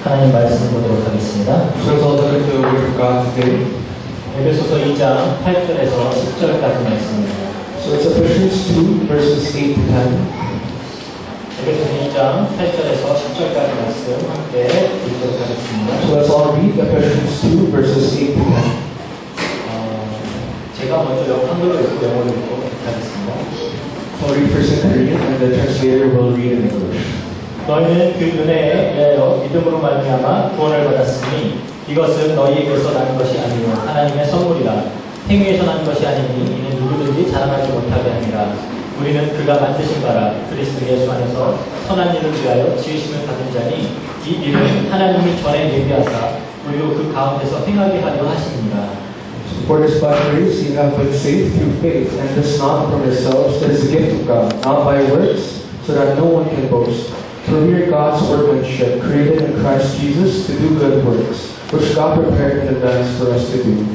하나님 말씀 보도록 하겠습니다. So let's all look at the Word of God today. 에베소서 2장 8절에서 10절까지 말씀입니다. So it's Ephesians 2, verses 8 to 10. 에베소서 2장 8절에서 10절까지 말씀 함께 읽도록 하겠습니다. So let's all read Ephesians 2, verses 8 to 10. 제가 먼저 한글로 읽고 영어로 읽고 하겠습니다. I'll read first in Korean, and the translator will read in English. 너희는 그 은혜에 대하여 믿음으로 말미암아 구원을 받았으니 이것은 너희에게서 난 것이 아니요 하나님의 선물이라. 행위에서 난 것이 아니니 이는 누구든지 자랑하지 못하게 하니라. 우리는 그가 만드신 바라 그리스도 예수 안에서 선한 일을 위하여 지으심을 받은 자니 이 일은 하나님이 전에 예비하사 우리로 그 가운데서 행하게 하려 하십니다. For this by grace you have been saved through faith, and this not from yourselves, it is a gift of God, not by works, so that no one can boast. For we are God's workmanship, created in Christ Jesus to do good works, which God prepared in advance for us to do.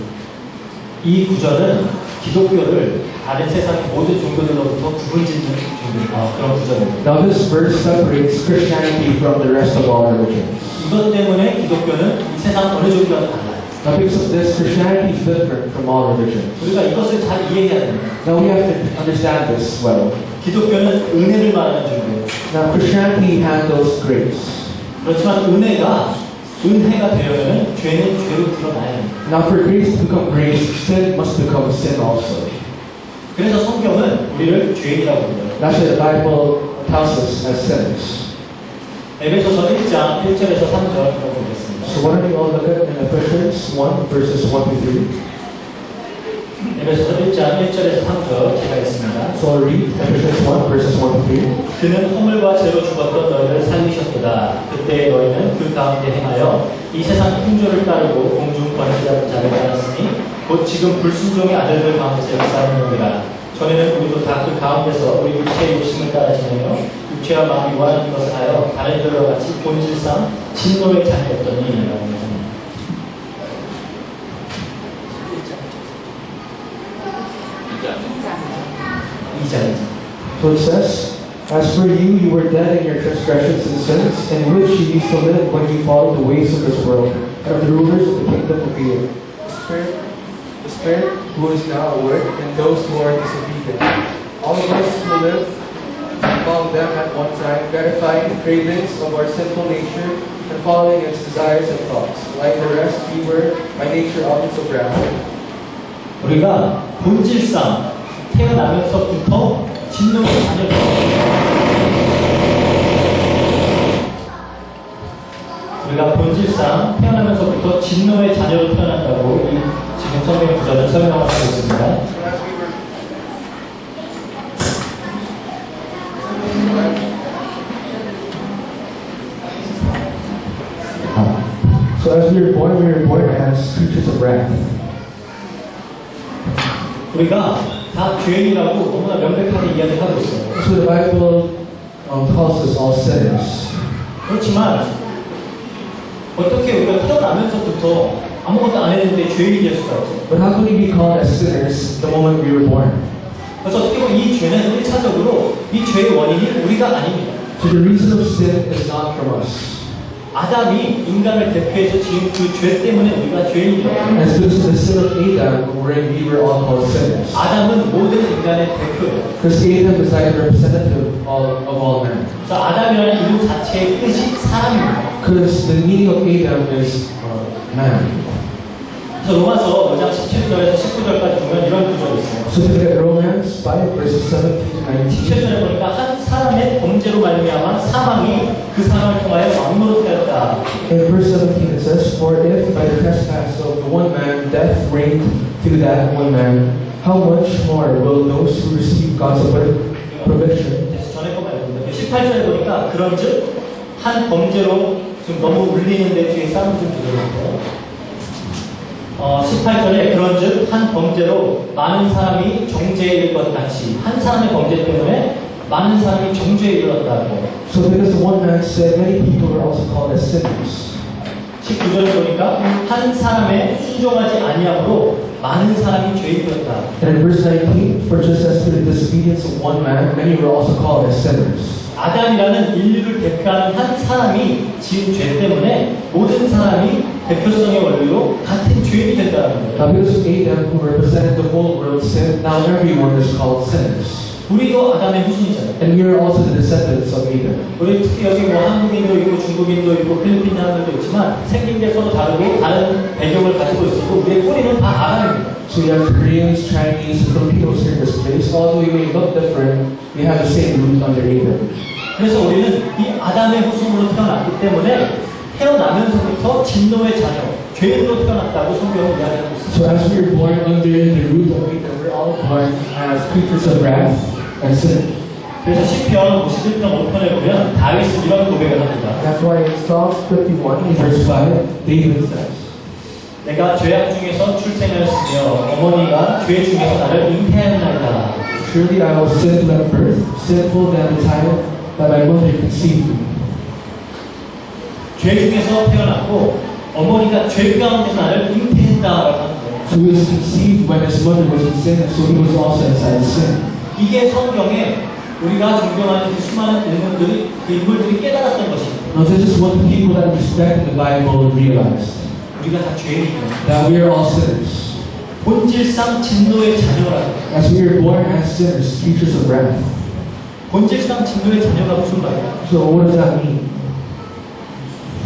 이 구절은 기독교를 다른 세상의 모든 종교들로부터 구분짓는 그런 구절입니다. Now this verse separates Christianity from the rest of all religions. 이것 때문에 기독교는 이 세상 어느 종교와도 달라요. Now because of this, Christianity is different from all religions. 우리가 이것을 잘 이해해야 됩니다. Now we have to understand this well. 기독교는 은혜를 말하는 종교예요. Now Christianity handles grace. 그렇지만 은혜가 되려면 죄는 죄로 드러나야 됩니다. Now for grace to become grace, sin must become sin also. 그래서 성경은 우리를 죄인이라고 불러요. That's why the Bible tells us as sinners. 에베소서 1장 1절에서 3절 읽어보겠습니다. So why don't we all look at in Ephesians 1 verses 1 to 3. 에베소서 1장 1절에서 3절 제가 읽습니다. So I'll read Ephesians 1 verses 1 to 3. 그는 허물과 죄로 죽었던 너희를 살리셨도다. 그때 너희는 그 가운데 행하여 이 세상 풍조를 따르고 공중 권세자는 자를 따랐으니 곧 지금 불순종의 아들들 가운데서 역사하는 놈이라. 전에는 우리도 다 그 가운데서 우리 육체의 욕심을 따라 지내며 육체와 마음이 원하는 것을 하여 다른 이들과 같이 본질상 진노의 자녀였더니 라고 합니다. So it says, as for you, you were dead in your transgressions and sins, in which you used to live when you followed the ways of this world, and of the rulers of the kingdom of the air. The Spirit who is now at work in those who are disobedient. All of us who live among them at one time, gratifying the cravings of our sinful nature and following its desires and thoughts. Like the rest, we were by nature objects of wrath. 우리가 본질상 태어나면서부터 진노의 자녀입니다. 우리가 본질상 태어나면서부터 진노의 자녀로 태어난다고 이 지금 성경 구절은 설명하고 있습니다. So as we were born as creatures of wrath. 우리가 다 죄인이라고 너무나 명백하게 이야기를 하고 있어요. So the Bible calls us all sinners. 그렇지만 어떻게 우리가 태어나면서부터 아무것도 안 했는데 죄인이 될 수가 있어요? But how can we be called as sinners the moment we were born? 그래서 어떻게 보면 이 죄는 1차적으로 이 죄의 원인이 우리가 아닙니다. So the reason of sin is not from us. 아담이 인간을 대표해서 지은 그 죄 때문에 우리가 죄인이에요. As because of the sin of Adam, wherein we were all called sinners. 아담은 모든 인간의 대표예요. Because Adam is like a representative of all men. 그래서 아담이라는 이름 자체의 뜻이 사람입니다. Because the meaning of Adam is man. 그래서 로마서 5장 17절에서 19절까지 보면 이런 구절이 있어요. So if you look at Romans 5 verses 17 to 19. 17절에 보니까 한 사람의 범죄로 말미암아 사망이 그 사람을 통하여 왕노로 되었다. In verse 17 it says, for if by the trespass of the one man death reigned through that one man, how much more will those who receive God's provision? 전에 거 말입니다. 18절에 보니까 그런즉 한 범죄로 좀 너무 울리는데 뒤에 싸움 좀 주세요. 18절에 그런즉 한 범죄로 많은 사람이 정죄에 이를 것 같이 한 사람의 범죄 때문에 많은 사람이 정죄에 이르렀다고. So because one man said, many people were also called as sinners. 19절에 보니까 한 사람의 순종하지 아니함으로 많은 사람이 죄인 되었다. And in verse 19, for just as through the disobedience of one man, many were also called as sinners. 아담이라는 인류를 대표하는 한 사람이 지은 죄 때문에 모든 사람이 대표성의 원리로 같은 죄인이 된다는 거예요. Now because of Adam, who represented the whole world's sin, now everyone is called sinners. 우리도 아담의 후손이잖아요. And we are also the descendants of Adam. 우리 특히 여기 뭐 한국인도 있고 중국인도 있고 필리핀 사람들도 있지만 생긴 게 서로 다르고 다른 배경을 가지고 있고 우리의 뿌리는 다 아담입니다. So we have Koreans, Chinese, Filipinos here in this place. Although we may look different, we have the same root under Adam. 그래서 우리는 이 아담의 후손으로 태어났기 때문에 태어나면서부터 진노의 자녀, 죄인으로 태어났다고 성경은 이야기하고 있습니다. So as we are born under the root of Adam, we're all born as creatures of wrath and sin. 그래서 시편 51편 5편에 보면 다윗은 이런 고백을 합니다. That's why in Psalms 51, in verse 5, David says, 내가 죄악 중에서 출생하였으며 어머니가 죄 중에서 나를 잉태하였나이다. Surely I was sinful at birth, sinful than the time that my mother conceived me. 죄 중에서 태어났고 어머니가 죄 가운데 나를 잉태했다라고 하는 거예요. So he was conceived when his mother was in sin, so he was also inside sin. 이게 성경에 우리가 존경하는 그 수많은 인물들이 깨달았던 것입니다. Now this is what the people that respect the Bible realized, 우리가 다 죄인이에요. that we are all sinners. 본질상 진노의 자녀라고. As we are born as sinners, creatures of wrath. 본질상 진노의 자녀가 무슨 말이야? So what does that mean?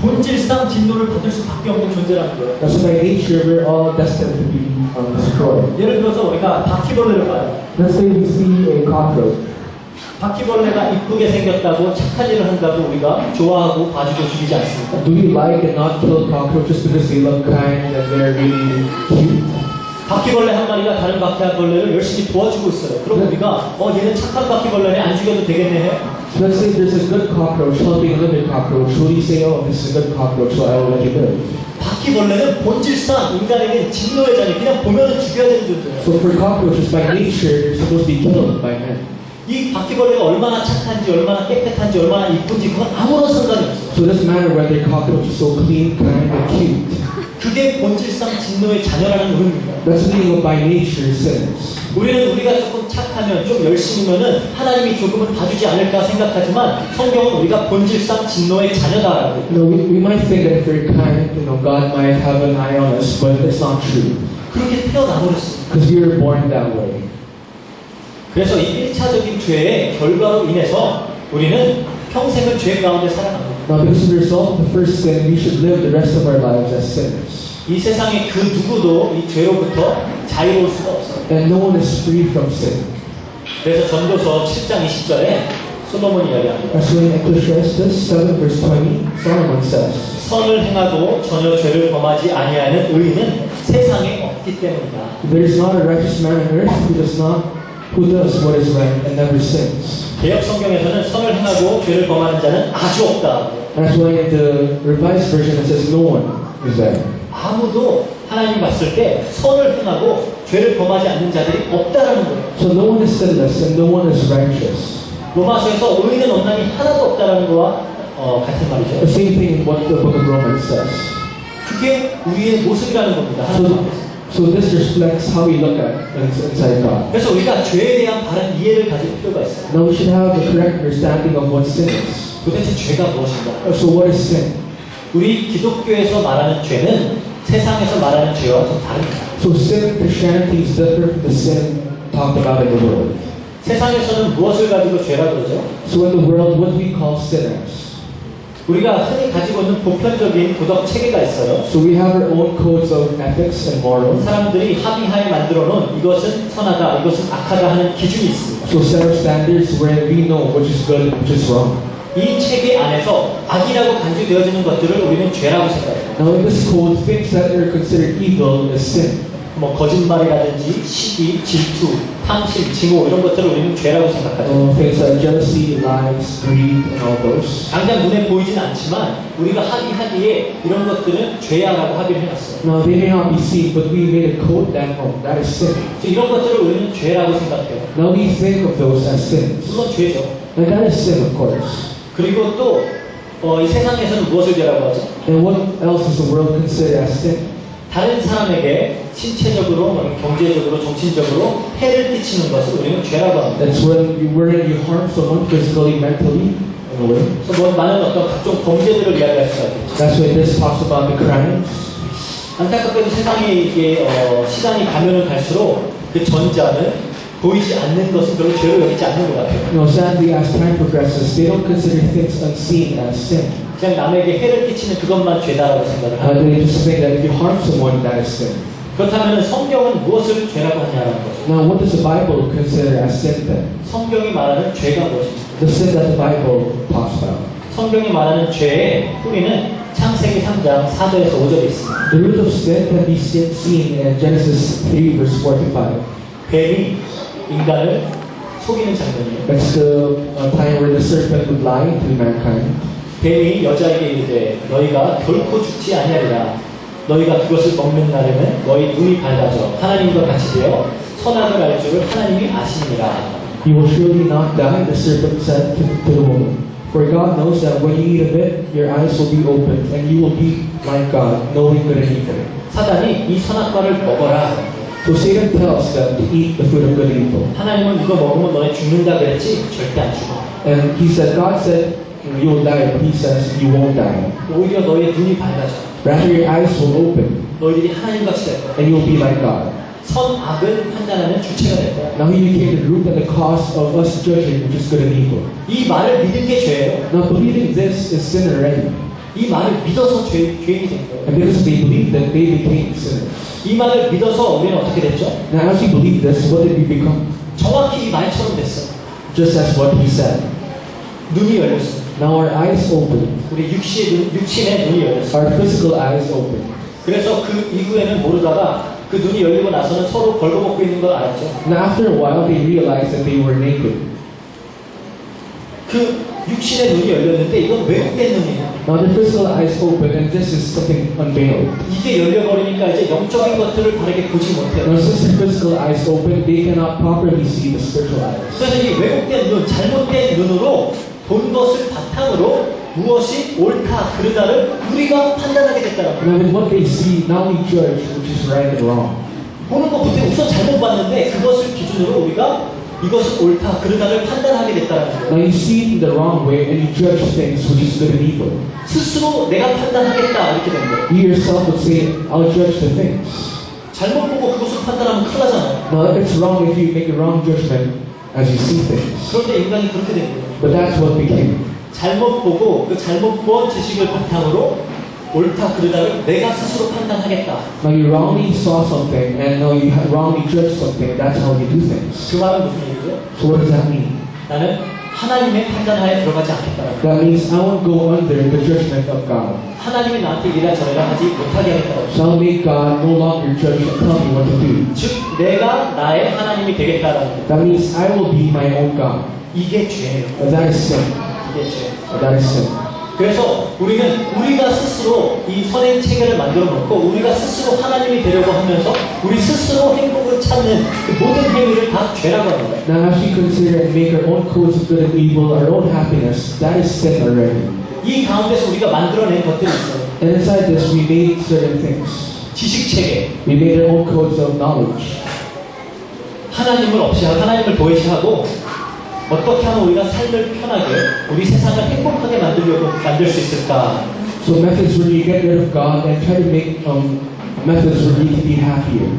본질상 진노를 받을 수밖에 없는 존재라는 거예요. So by nature, we're all destined to be destroyed. 예를 들어서 우리가 바퀴벌레를 봐요. Let's say we see a cockroach. 바퀴벌레가 이쁘게 생겼다고 착한 일을 한다고 우리가 좋아하고 봐주고 죽이지 않습니까? Do we like and not kill cockroaches because they look kind and they're really cute? 바퀴벌레 한 마리가 다른 바퀴벌레를 열심히 도와주고 있어요. 그럼 우리가 얘는 착한 바퀴벌레네 안 죽여도 되겠네 해. So let's say there's a good cockroach helping another cockroach. Will you say, oh, this is a good cockroach, so I will let you live? 바퀴벌레는 본질상 인간에게 진노의 자녀, 그냥 보면은 죽여야 되는 존재예요. So for cockroaches, by nature, they're supposed to be killed by men. 이 바퀴벌레가 얼마나 착한지, 얼마나 깨끗한지, 얼마나 이쁜지 그건 아무런 상관이 없어요. So it doesn't matter whether a cockroach is so clean, kind, and cute. 그게 본질상 진노의 자녀라는 의미입니다. That's the meaning of by nature sinners. 우리는 우리가 조금 착하면, 좀 열심히면은 하나님이 조금은 봐주지 않을까 생각하지만 성경은 우리가 본질상 진노의 자녀다라고. You know, we might think that if we're kind, God might have an eye on us, but it's not true. 그렇게 태어나버렸습니다. Because we were born that way. 그래서 이 1차적인 죄의 결과로 인해서 우리는 평생을 죄 가운데 살아갑니다. Now, because of the result of the first sin, we should live the rest of our lives as sinners. 이 세상에 그 누구도 이 죄로부터 자유로울 수가 없어요. And no one is free from sin. 그래서 전도서 7장 20절에 솔로몬이 이야기합니다. As in Ecclesiastes 7 verse 20, Solomon says, 선을 행하고 전혀 죄를 범하지 아니하는 의인은 세상에 없기 때문이다. there is not a righteous man on earth who does what is right and never sins. 개역 성경에서는 선을 행하고 죄를 범하는 자는 아주 없다. That's why in the Revised Version it says no one is there. 아무도 하나님 봤을 때 선을 행하고 죄를 범하지 않는 자들이 없다라는 거예요. So no one is sinless and no one is righteous. 로마서에서 의인은 없나니 하나도 없다라는 거와 같은 말이죠. The same thing in what the book of Romans says. 그게 우리의 모습이라는 겁니다. 하나님 앞에서. So this reflects how we look at inside God. 그래서 우리가 죄에 대한 바른 이해를 가질 필요가 있어요. Now we should have a correct understanding of what sin is. 도대체 죄가 무엇인가? So what is sin? 우리 기독교에서 말하는 죄는 세상에서 말하는 죄와 좀 다릅니다. So sin, Christianity is different from the sin talked about in the world. 세상에서는 무엇을 가지고 죄라고 그러죠? So in the world, what do we call sinners? 우리가 흔히 가지고 있는 보편적인 도덕 체계가 있어요. So we have our own codes of ethics and morals. 사람들이 합의하에 만들어 놓은 이것은 선하다, 이것은 악하다 하는 기준이 있습니다. So set of standards where we know which is good and which is wrong. 이 체계 안에서 악이라고 간주되어지는 것들을 우리는 죄라고 생각해요. Now in this code, things that are considered evil is sin. 뭐 거짓말이라든지 시기, 질투, 탐심, 증오 이런 것들을 우리는 죄라고 생각하죠. Things like jealousy, lies, greed, and all those. 당장 눈에 보이진 않지만 우리가 합의하기에 이런 것들은 죄야라고 합의를 해놨어요. Now they may not be seen, but we made a code that that is sin. 그래서 이런 것들을 우리는 죄라고 생각해요. Now we think of those as sins. 물론 죄죠. And that is sin, of course. 그리고 또 이 세상에서는 무엇을 죄라고 하죠? And what else does the world consider as sin? 다른 사람에게 신체적으로, 경제적으로, 정신적으로 해를 끼치는 것을 우리는 죄라고 합니다. That's wherein you harm someone physically, mentally, in a way. 그래서 뭐 많은 어떤 각종 범죄들을 이야기할 수가 있겠죠. That's why this talks about the crimes. 안타깝게도 세상에 이게 시간이 가면은 갈수록 그 전자는 보이지 않는 것은 별로 죄로 여기지 않는 것 같아요. You know, sadly, as time progresses, they don't consider things unseen as sin. 그냥 남에게 해를 끼치는 그것만 죄다라고 생각을 합니다. They just think that if you harm someone, that is sin. 그렇다면 성경은 무엇을 죄라고 하냐는 거죠. Now, what does the Bible consider as sin then? 성경이 말하는 죄가 무엇입니까? The sin that the Bible talks about. 성경이 말하는 죄의 뿌리는 창세기 3장 4절에서 5절에 있습니다. The root of sin can be seen in Genesis 3, verse 4 to 5. 뱀이 인간을 속이는 장면이에요. That's the time where the serpent would lie to mankind. 뱀이 여자에게 이르되 너희가 결코 죽지 아니하리라. 너희가 그것을 먹는 날에는 너희 눈이 밝아져 하나님과 같이 되어 선악을 알 줄을 하나님이 아시니라. You will surely not die, the serpent said to the woman. For God knows that when you eat of it, your eyes will be opened, and you will be like God, knowing good and evil. 사단이 이 선악과를 먹어라. So Satan tells them to eat the fruit of good and evil. 하나님은 이거 먹으면 너네 죽는다 그랬지 절대 안 죽어. And he said, God said, you will die, but he says, you won't die. 오히려 너의 눈이 밝아져. Rather, your eyes will open, 너희들이 하나님같이 될 거야. and you will be like God. 선악을 판단하는 주체가 될 거야. Now he became the root and the cause of us judging which is good and evil. 이 말을 믿은 게 죄예요. Now believing this is sin already. 이 말을 믿어서 죄인이 된 거예요. And because they believed that, they became sinners. 이 말을 믿어서 우리는 어떻게 됐죠? Now as we believe this, what did we become? 정확히 이 말처럼 됐어. Just as what he said. 눈이 열렸어. Now our eyes opened. 우리 육신의 눈이 열렸어. Our physical eyes opened. 그래서 그 이후에는 모르다가 그 눈이 열리고 나서는 서로 벌거벗고 있는 걸 알았죠. Now after a while, they realized that they were naked. 그 육신의 눈이 열렸는데 이건 왜곡된 눈이에요. Now their physical eyes opened, and this is something unveiled. 이게 열려버리니까 이제 영적인 것들을 바르게 보지 못해요. Now since their physical eyes opened, they cannot properly see the spiritual eyes. 그래서 이 왜곡된 눈, 잘못된 눈으로 본 것을 바탕으로 무엇이 옳다, 그르다를 우리가 판단하게 됐다는 거예요. Now with what they see, now we judge which is right and wrong. 보는 것부터 우선 잘못 봤는데 그것을 기준으로 우리가 이것은 옳다, 그르다를 판단하게 됐다는 거예요. Now you see it in the wrong way, and you judge things which is good and evil. 스스로 내가 판단하겠다 이렇게 된 거예요. You yourself would say, I'll judge the things. 잘못 보고 그것을 판단하면 큰일 나잖아요. Now it's wrong if you make a wrong judgment as you see things. 그런데 인간이 그렇게 된 거예요. But that's what became. 잘못 보고 그 잘못 본 지식을 바탕으로 옳다, 그르다를 내가 스스로 판단하겠다. Now you wrongly saw something, and now you wrongly judged something. That's how you do things. 그 말은 무슨 얘기죠? So what does that mean? 나는 하나님의 판단하에 들어가지 않겠다. That means I won't go under the judgment of God. 하나님이 나한테 이래라 저래라 하지 못하게 하겠다. So I'll make God no longer judge and tell me what to do. 즉 내가 나의 하나님이 되겠다라는 거. That means I will be my own God. 이게 죄예요. That is sin. 이게 죄. That is sin. 그래서 우리는 우리가 스스로 이 선행 체계를 만들어 놓고 우리가 스스로 하나님이 되려고 하면서 우리 스스로 행복을 찾는 그 모든 행위를 다 죄라고 하는 거예요. Now as we consider and make our own codes of good and evil, our own happiness, that is sin already. 이 가운데서 우리가 만들어낸 것들이 있어요. And inside this, we made certain things. 지식 체계. We made our own codes of knowledge. 하나님을 없이 하나님을 도외시하고 어떻게 하면 우리가 삶을 편하게 우리 세상을 행복하게 만들 수 있을까? So methods where you get rid of God and try to make methods where you can be happier.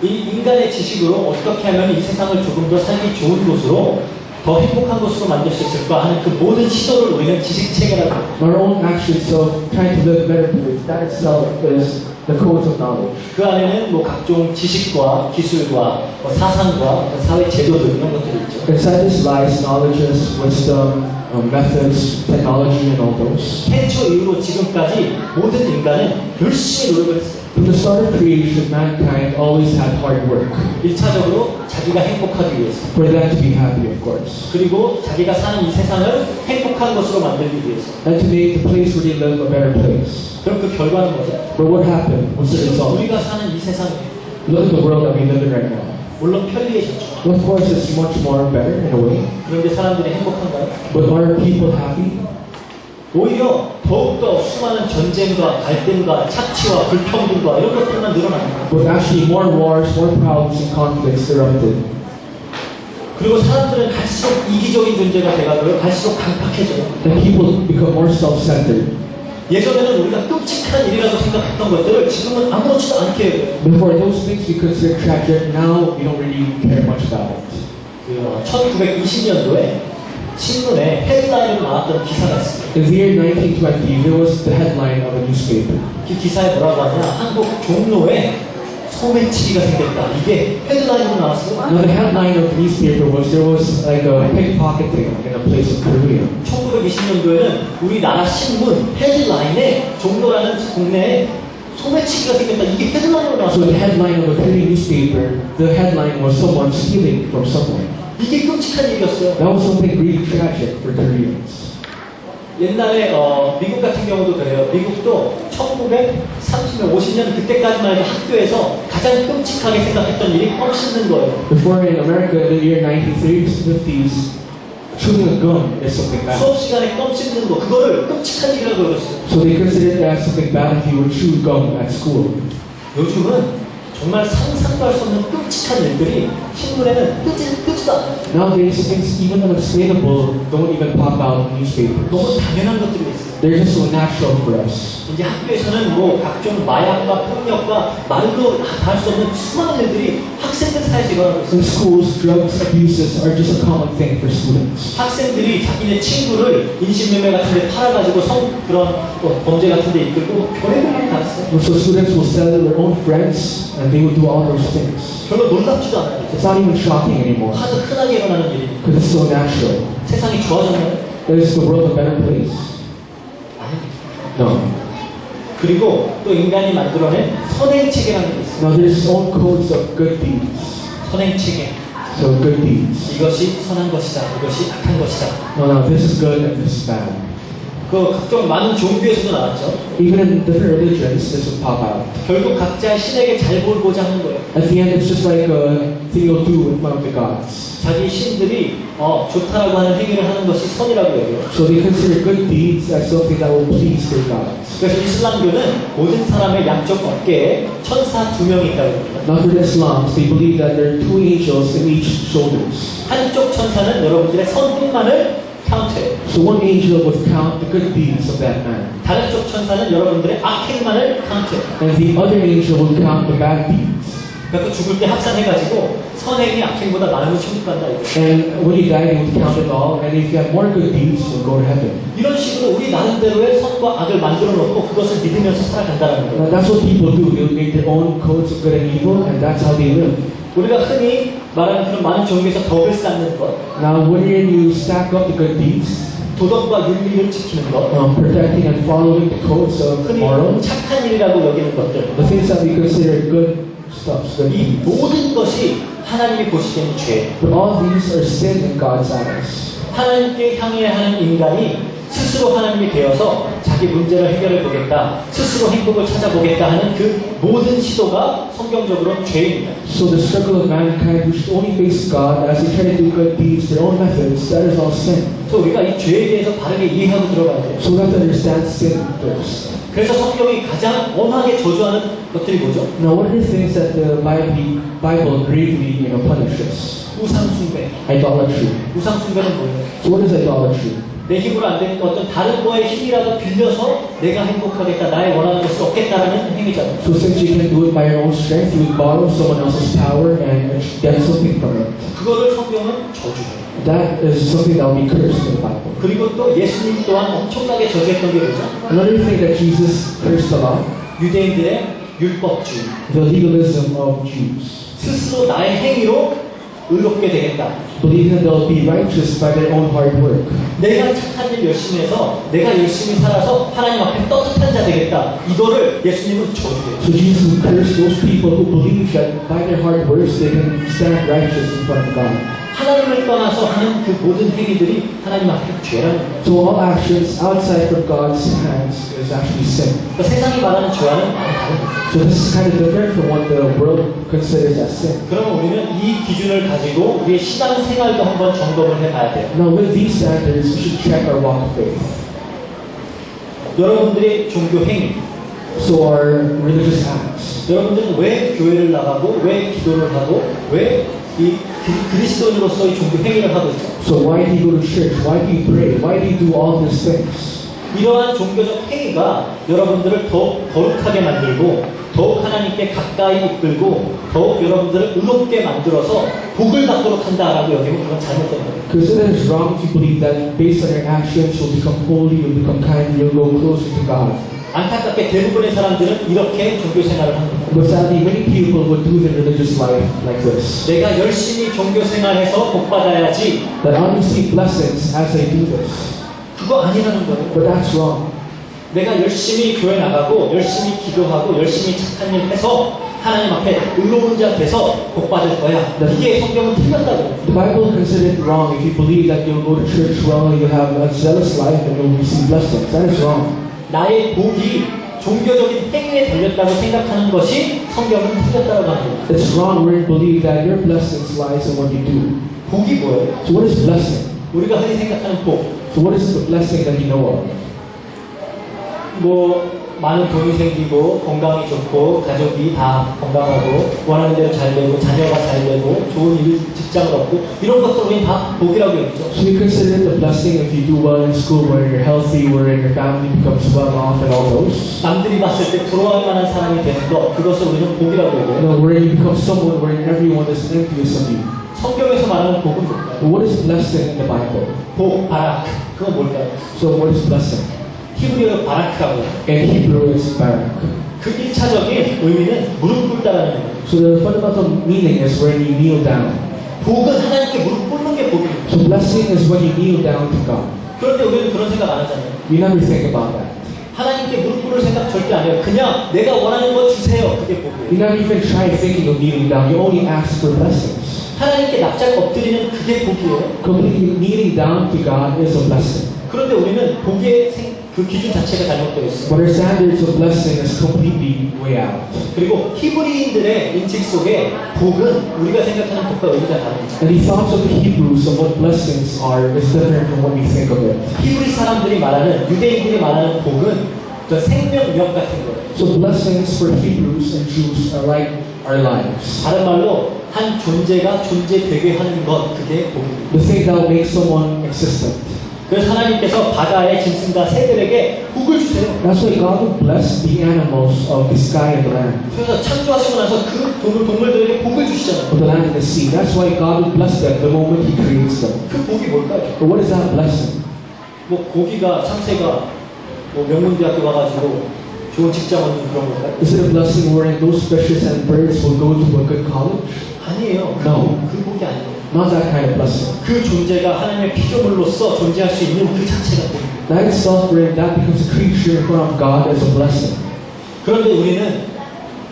이 인간의 지식으로 어떻게 하면 이 세상을 조금 더 살기 좋은 곳으로 더 행복한 곳으로 만들 수 있을까 하는 그 모든 시도를 우리는 지식 체계라고 해요. Our own actions of trying to live better place, that itself is the codes of knowledge. 그 안에는 뭐 각종 지식과 기술과 뭐 사상과 사회 제도들 이런 것들이 있죠. Inside this lies knowledges, wisdom, methods, technology, and all those. 태초 이후로 지금까지 모든 인간은 열심히 노력을 했어요. From the start of creation, mankind always had hard work 1차적으로 자기가 행복하기 위해서. for them to be happy, of course, 그리고 자기가 사는 이 세상을 행복한 곳으로 만들기 위해서. and to make the place where they live a better place. 그럼 그 결과는 뭐죠? But what happened? What's the 지금 result? 우리가 사는 이 세상이 Look at the world that we live in right now. 물론 편리해졌죠. Of course, it's much more better in a way. 그런데 사람들이 행복한가요? But are people happy? 오히려 더욱더 수많은 전쟁과 갈등과 착취와 불평등과 이런 것들만 늘어나는 거예요. But actually, more wars, more problems, and conflicts erupted. 그리고 사람들은 갈수록 이기적인 존재가 돼가고요. 갈수록 강팍해져요. And people become more self-centered. 예전에는 우리가 끔찍한 일이라고 생각했던 것들을 지금은 아무렇지도 않게 해요. Before those things we consider tragic, now we don't really care much about it. 1920년도에 신문에 헤드라인으로 나왔던 기사가 있습니다. In the year 1920, there was the headline of a newspaper. 그 기사에 뭐라고 하냐, 한국 종로에 소매치기가 생겼다. 이게 헤드라인으로 나왔어요. Now the headline of the newspaper was there was like a pickpocketing in a place in Korea. 1920년도에는 우리나라 신문 헤드라인에 종로라는 동네에 소매치기가 생겼다. 이게 헤드라인으로 So 나왔어요. the headline of a Korean newspaper, the headline was someone stealing from someone. 이게 끔찍한 일이었어요. That was something really tragic for Koreans. 옛날에 미국 같은 경우도 그래요. 미국도 1930년, 50년 그때까지만 해도 학교에서 가장 끔찍하게 생각했던 일이 껌 씹는 거예요. Before in America, in the year 1930s, 50s, chewing a gum is something bad. 수업 시간에 껌 씹는 거, 그거를 끔찍한 일이라고 그랬어요. So they considered that something bad if you would chew gum at school. 요즘은 정말 상상도 할 수 없는 끔찍한 일들이 신문에는 뜨지도 않아요. Nowadays, things even unexplainable don't even pop out in newspapers. 너무 당연한 것들이 있어요. They're just so natural for us. 이제 학교에서는 뭐 각종 마약과 폭력과 말로 다 할 수 없는 수많은 일들이 학생들 사이에서 일어나고 있어요. In schools, drugs, abuses are just a common thing for students. 학생들이 자기네 친구를 인신매매 같은 데 팔아가지고 그런 범죄 같은 데 이끌고 별의별 일이 다 있어요. So students will sell their own friends and they will do all those things. 별로 놀랍지도 않아요. It's not even shocking anymore 아주 흔하게 일어나는 일이니까. because it's so natural. 세상이 좋아졌나요? Is the world a better place? 아닙니다. No. 그리고 또 인간이 만들어낸 선행체계라는 게 있어요. Now there's its own codes of good deeds. 선행체계. So good deeds. 이것이 선한 것이다. 이것이 악한 것이다. No, this is good and this is bad. 그 각종 많은 종교에서도 나왔죠. Even in different religions, this will pop out. 결국 각자 신에게 잘 보이고자 하는 거예요. At the end, it's just like a thing you'll do in front of the gods. 자기 신들이 좋다라고 하는 행위를 하는 것이 선이라고 해요. So they consider good deeds as something that will please their gods. 그래서 이슬람교는 모든 사람의 양쪽 어깨에 천사 2명이 있다고 합니다. Now for the Islams, they believe that there are two angels in each shoulders. 한쪽 천사는 여러분들의 선행만을 카운트해요. So one angel would count the good deeds of that man. 다른 쪽 천사는 여러분들의 악행만을 카운트해요. And the other angel would count the bad deeds. 그러니까 죽을 때 합산해가지고 선행이 악행보다 많으면 천국 간다 이거. And when you die, they would count it all. And if you have more good deeds, you'll go to heaven. 이런 식으로 우리 나름대로의 선과 악을 만들어 놓고 그것을 믿으면서 살아간다는 거예요. Now that's what people do. They would make their own codes of good and evil, and that's how they live. 우리가 흔히 말하는 그런 많은 종교에서 덕을 쌓는 것, Now when you stack up the good deeds, 도덕과 윤리를 지키는 것, protecting and following the codes of 흔히 moral, 착한 일이라고 여기는 것들, the things that we consider good stuff, good 이 deeds. 모든 것이 하나님이 보시기에는 죄. But all these are sin in God's eyes. 하나님께 향해야 하는 인간이 스스로 하나님이 되어서 자기 문제를 해결해 보겠다, 스스로 행복을 찾아보겠다 하는 그 모든 시도가 성경적으로 죄입니다. So the struggle of mankind, which only face God as they try to do good deeds, their own methods, that is all sin. 그래서 우리가 이 죄에 대해서 바르게 이해하고 들어가야 돼요. So we have to understand sin first. 그래서 성경이 가장 엄하게 저주하는 것들이 뭐죠? Now, what are the things that the Bible gravely punishes? 우상숭배. Idolatry. 우상숭배는 뭐예요? So what is idolatry? 내 힘으로 안 되니까 어떤 다른 거의 힘이라도 빌려서 내가 행복하겠다, 나의 원하는 것을 얻겠다라는 행위잖아요. So since you can do it by your own strength, you would borrow someone else's power and get something from it. 그거를 성경은 저주해요. That is something that will be cursed in the Bible. 그리고 또 예수님 또한 엄청나게 저주했던 게 뭐죠? Another thing that Jesus cursed about, 유대인들의 율법주의. the legalism of Jews. 스스로 나의 행위로 의롭게 되겠다. Believing that they'll be righteous by their own hard work. 내가 착한 일 열심히 해서 내가 열심히 살아서 하나님 앞에 떳떳한 자 되겠다. 이거를 예수님은 저주해요. So Jesus cursed those people who believe that by their hard works they can stand righteous in front of God. 하나님을 떠나서 하는 그 모든 행위들이 하나님 앞에 죄라는 거예요. So all actions outside from God's hands is actually sin. 그러니까 세상이 말하는 죄와는 많이 다른 거예요. So this is kind of different from what the world considers as sin. 그럼 우리는 이 기준을 가지고 우리의 신앙 생활도 한번 점검을 해봐야 돼요. Now with these standards, we should check our walk of faith. 여러분들의 종교 행위, So our religious acts. 여러분들은 왜 교회를 나가고 왜 기도를 하고 왜 이 그리스도인으로서의 종교 행위를 하고 있죠? So why do you go to church? Why do you pray? Why do you do all these things? 이러한 종교적 행위가 여러분들을 더욱 거룩하게 만들고 더욱 하나님께 가까이 이끌고 더욱 여러분들을 의롭게 만들어서 복을 받도록 한다라고 여기면 그건 잘못된 거예요. Because it is wrong to believe that based on your actions you'll become holy, you'll become kind, you'll go closer to God. 안타깝게 대부분의 사람들은 이렇게 종교 생활을 합니다. But sadly, many people would do their religious life like this. 내가 열심히 종교 생활해서 복 받아야지. That I receive blessings as I do this. 그거 아니라는 거예요. But that's wrong. 내가 열심히 교회 나가고 열심히 기도하고 열심히 착한 일 해서 하나님 앞에 의로운 자 돼서 복 받을 거야. 이게 성경은 틀렸다고. The Bible considers it wrong if you believe that you'll go to church well, you'll have a zealous life, and you'll receive blessings. That is wrong. 나의 복이 종교적인 행위에 달렸다고 생각하는 것이 성경은 틀렸다고 합니다. It's wrong when you believe that your blessings lies in what you do. 복이 뭐예요? So what is blessing? 우리가 흔히 생각하는 복. So what is the blessing that you know of? 뭐 많은 돈이 생기고 건강이 좋고 가족이 다 건강하고 원하는 대로 잘 되고 자녀가 잘 되고 좋은 일 직장을 얻고 이런 것들 우리는 다 복이라고 여기죠. So you consider it a blessing if you do well in school, where you're healthy, where your family becomes well off, and all those. 남들이 봤을 때 부러워할 만한 사람이 되는 것 그것을 우리는 복이라고 You 여겨요. know, where you become someone where everyone is envious of you. 성경에서 말하는 복은 뭘까요? But what is blessing in the Bible? 복, 바락 그건 뭘까요? So what is blessing? 히브리어로 바라크라고 해요. In Hebrew is barak. 그 1차적인 의미는 무릎 꿇다라는 거예요. So the fundamental meaning is when you kneel down. 복은 하나님께 무릎 꿇는 게 복입니다. So blessing is when you kneel down to God. 그런데 우리는 그런 생각 안 하잖아요. You never think about that. 하나님께 무릎 꿇을 생각 절대 안 해요. 그냥 내가 원하는 거 주세요. 그게 복이에요. You never even try thinking of kneeling down. You only ask for blessings. 하나님께 납작 엎드리는 그게 복이에요. Completely kneeling down to God is a blessing. 그런데 우리는 복의 그 기준 자체가 잘못되어 있어요. But our standards of blessing is completely way out. 그리고 히브리인들의 인식 속에 복은 우리가 생각하는 복과 의미가 다릅니다. And the thoughts of the Hebrews of what blessings are is different from what we think of it. 히브리 사람들이 말하는 유대인들이 말하는 복은 그 생명력 같은 거예요. So blessings for Hebrews and Jews are like our lives. 다른 말로 한 존재가 존재되게 하는 것 그게 복입니다. The thing that will make someone existent. 그래서 하나님께서 바다의 짐승과 새들에게 복을 주세요. That's why God will bless the animals of the sky and the land. 그래서 창조하시고 나서 그 동물들에게 복을 주시잖아요. Of the land and the sea. That's why God will bless them the moment He creates them. 그 복이 뭘까요? But what is that blessing? 뭐 고기가 참새가 뭐 명문대학교 가가지고 좋은 직장 얻는 그런 걸까요? Is it a blessing wherein those fishes and birds will go to a good college? 아니에요. No. 그 복이 아니에요. Not that kind of blessing. 그 존재가 하나님의 피조물로서 존재할 수 있는 그 자체가 복입니다. That itself, wherein that becomes a creature in front of God, is a blessing. 그런데 우리는